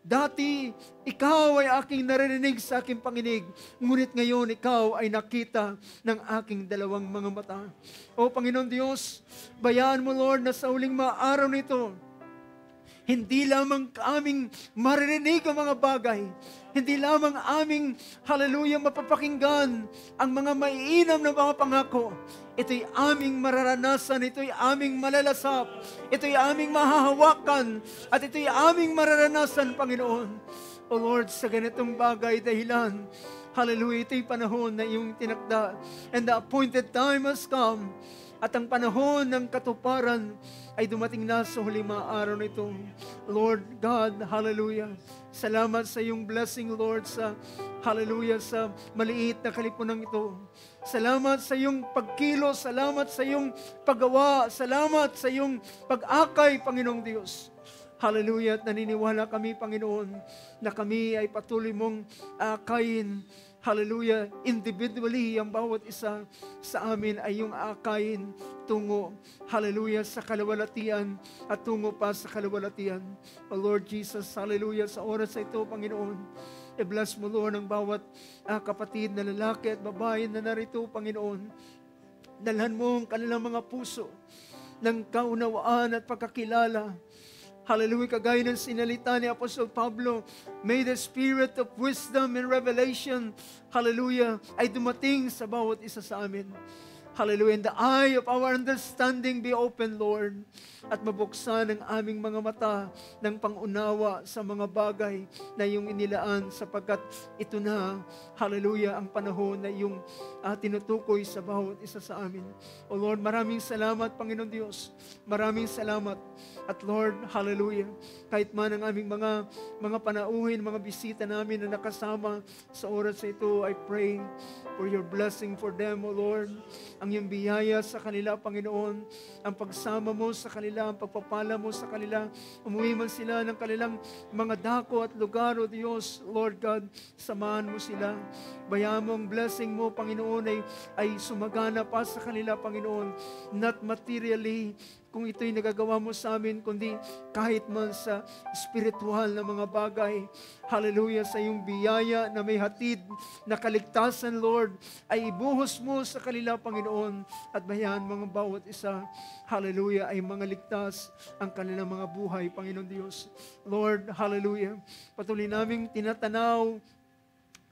dati ikaw ay aking naririnig sa aking panginig, ngunit ngayon ikaw ay nakita ng aking dalawang mga mata. O Panginoon Diyos, bayaan mo Lord na sa huling araw nito, hindi lamang aming maririnig ang mga bagay, hindi lamang aming, hallelujah, mapapakinggan ang mga maiinam na mga pangako. Ito'y aming mararanasan, ito'y aming malalasap, ito'y aming mahahawakan, at ito'y aming mararanasan, Panginoon. O Lord, sa ganitong bagay dahilan, hallelujah, ito'y panahon na iyong tinakda, and the appointed time has come, at ang panahon ng katuparan ay dumating na sa huling araw nito. Lord God, hallelujah. Salamat sa iyong blessing, Lord, sa hallelujah, sa maliit na kalipunang ito. Salamat sa iyong pagkilos, salamat sa iyong paggawa, salamat sa iyong pag-akay, Panginoong Diyos. Hallelujah, at naniniwala kami, Panginoon, na kami ay patuloy mong akayin. Hallelujah, individually, ang bawat isa sa amin ay yung akayin tungo, hallelujah, sa kalawalatian at tungo pa sa kalawalatian. O Lord Jesus, hallelujah, sa oras na ito, Panginoon, i-bless mo, Lord, ang bawat kapatid na lalaki at babae na narito, Panginoon. Dalhan mo ang kanilang mga puso ng kaunawaan at pagkakilala. Hallelujah, kagaya ng sinalita ni Apostol Pablo, may the spirit of wisdom and revelation, hallelujah, ay dumating sa bawat isa sa amin. Hallelujah, and the eye of our understanding be open, Lord, at mabuksan ang aming mga mata ng pangunawa sa mga bagay na iyong inilaan, sapagkat ito na, hallelujah, ang panahon na iyong tinutukoy sa bawat isa sa amin. O Lord, maraming salamat, Panginoon Diyos. Maraming salamat. At Lord, hallelujah, kahit man ang aming mga panauhin, mga bisita namin na nakasama sa oras na ito, I pray for your blessing for them, O Lord. Ang iyong biyaya sa kanila, Panginoon, ang pagsama mo sa kanila, ang pagpapala mo sa kanila, umuwi man sila ng kanilang mga dako at lugar, O Diyos, Lord God, samahan mo sila. Bayaan mo ang blessing mo, Panginoon, ay sumagana pa sa kanila, Panginoon, not materially, kung ito'y nagagawa mo sa amin, kundi kahit man sa spiritual na mga bagay. Hallelujah, sa iyong biyaya na may hatid na kaligtasan, Lord, ay ibuhos mo sa kanila, Panginoon, at bayan mga bawat isa, hallelujah, ay mga ligtas ang kanilang mga buhay, Panginoon Diyos. Lord, hallelujah, patuloy naming tinatanaw,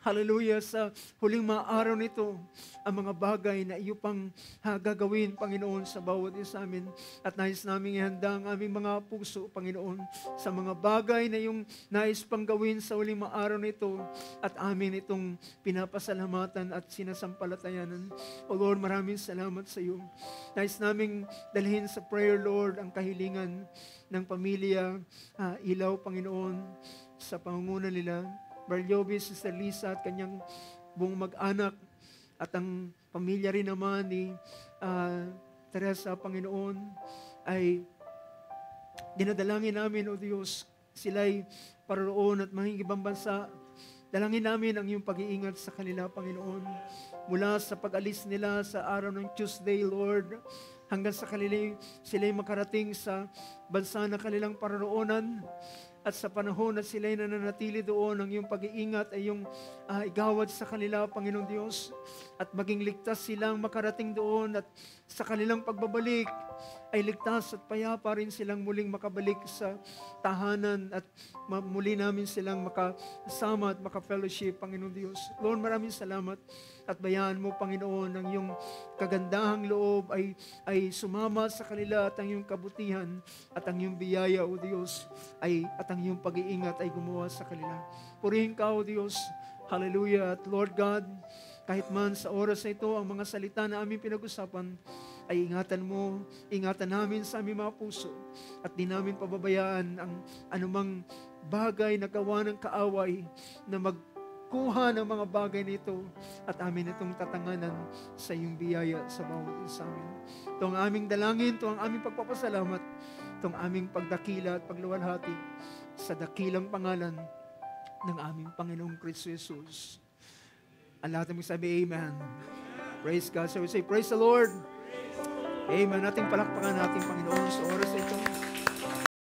hallelujah, sa huling araw nito, ang mga bagay na iyo pang gagawin, Panginoon, sa bawat isa amin. At nais namin ihanda ang aming mga puso, Panginoon, sa mga bagay na iyong nais pang gawin sa huling araw nito, at amin itong pinapasalamatan at sinasampalatayanan. O Lord, maraming salamat sa iyo. Nais naming dalhin sa prayer, Lord, ang kahilingan ng pamilya, Ilaw, Panginoon, sa pangunguna nila, Barliobi, Sister Lisa at kanyang buong mag-anak, at ang pamilya rin naman ni Teresa, Panginoon, ay dinadalangin namin, O Diyos, sila'y paroroon at mahingibang bansa Dalangin namin ang iyong pag-iingat sa kanila, Panginoon. Mula sa pag-alis nila sa araw ng Tuesday, Lord, hanggang sa sila'y makarating sa bansa na kanilang paroroonan. At sa panahon na sila'y nananatili doon, ang iyong pag-iingat ay iyong igawad sa kanila, Panginoong Diyos. At maging ligtas silang makarating doon at sa kanilang pagbabalik ay ligtas at payapa rin silang muling makabalik sa tahanan at muli namin silang makasama at makafellowship, Panginoon Diyos. Lord, maraming salamat at bayaan mo, Panginoon, ang iyong kagandahang loob ay sumama sa kanila at ang iyong kabutihan at ang iyong biyaya, O Diyos, at ang iyong pag-iingat ay gumawa sa kanila. Purihin ka, O Diyos. Hallelujah. At Lord God, kahit man sa oras na ito, ang mga salita na aming pinag-usapan, ay ingatan namin sa aming mga puso at di namin pababayaan ang anumang bagay na gawa ng kaaway na magkuha ng mga bagay nito at amin itong tatanganan sa iyong biyaya sa bawat isa amin. Ito ang aming dalangin, ito ang aming pagpapasalamat, ito ang aming pagdakila at pagluwalhati sa dakilang pangalan ng aming Panginoong Kristo Jesus. Ang lahat ng sabi, Amen. Praise God. So we say, praise the Lord. Amen. Ating palakpakan natin, Panginoon, sa oras na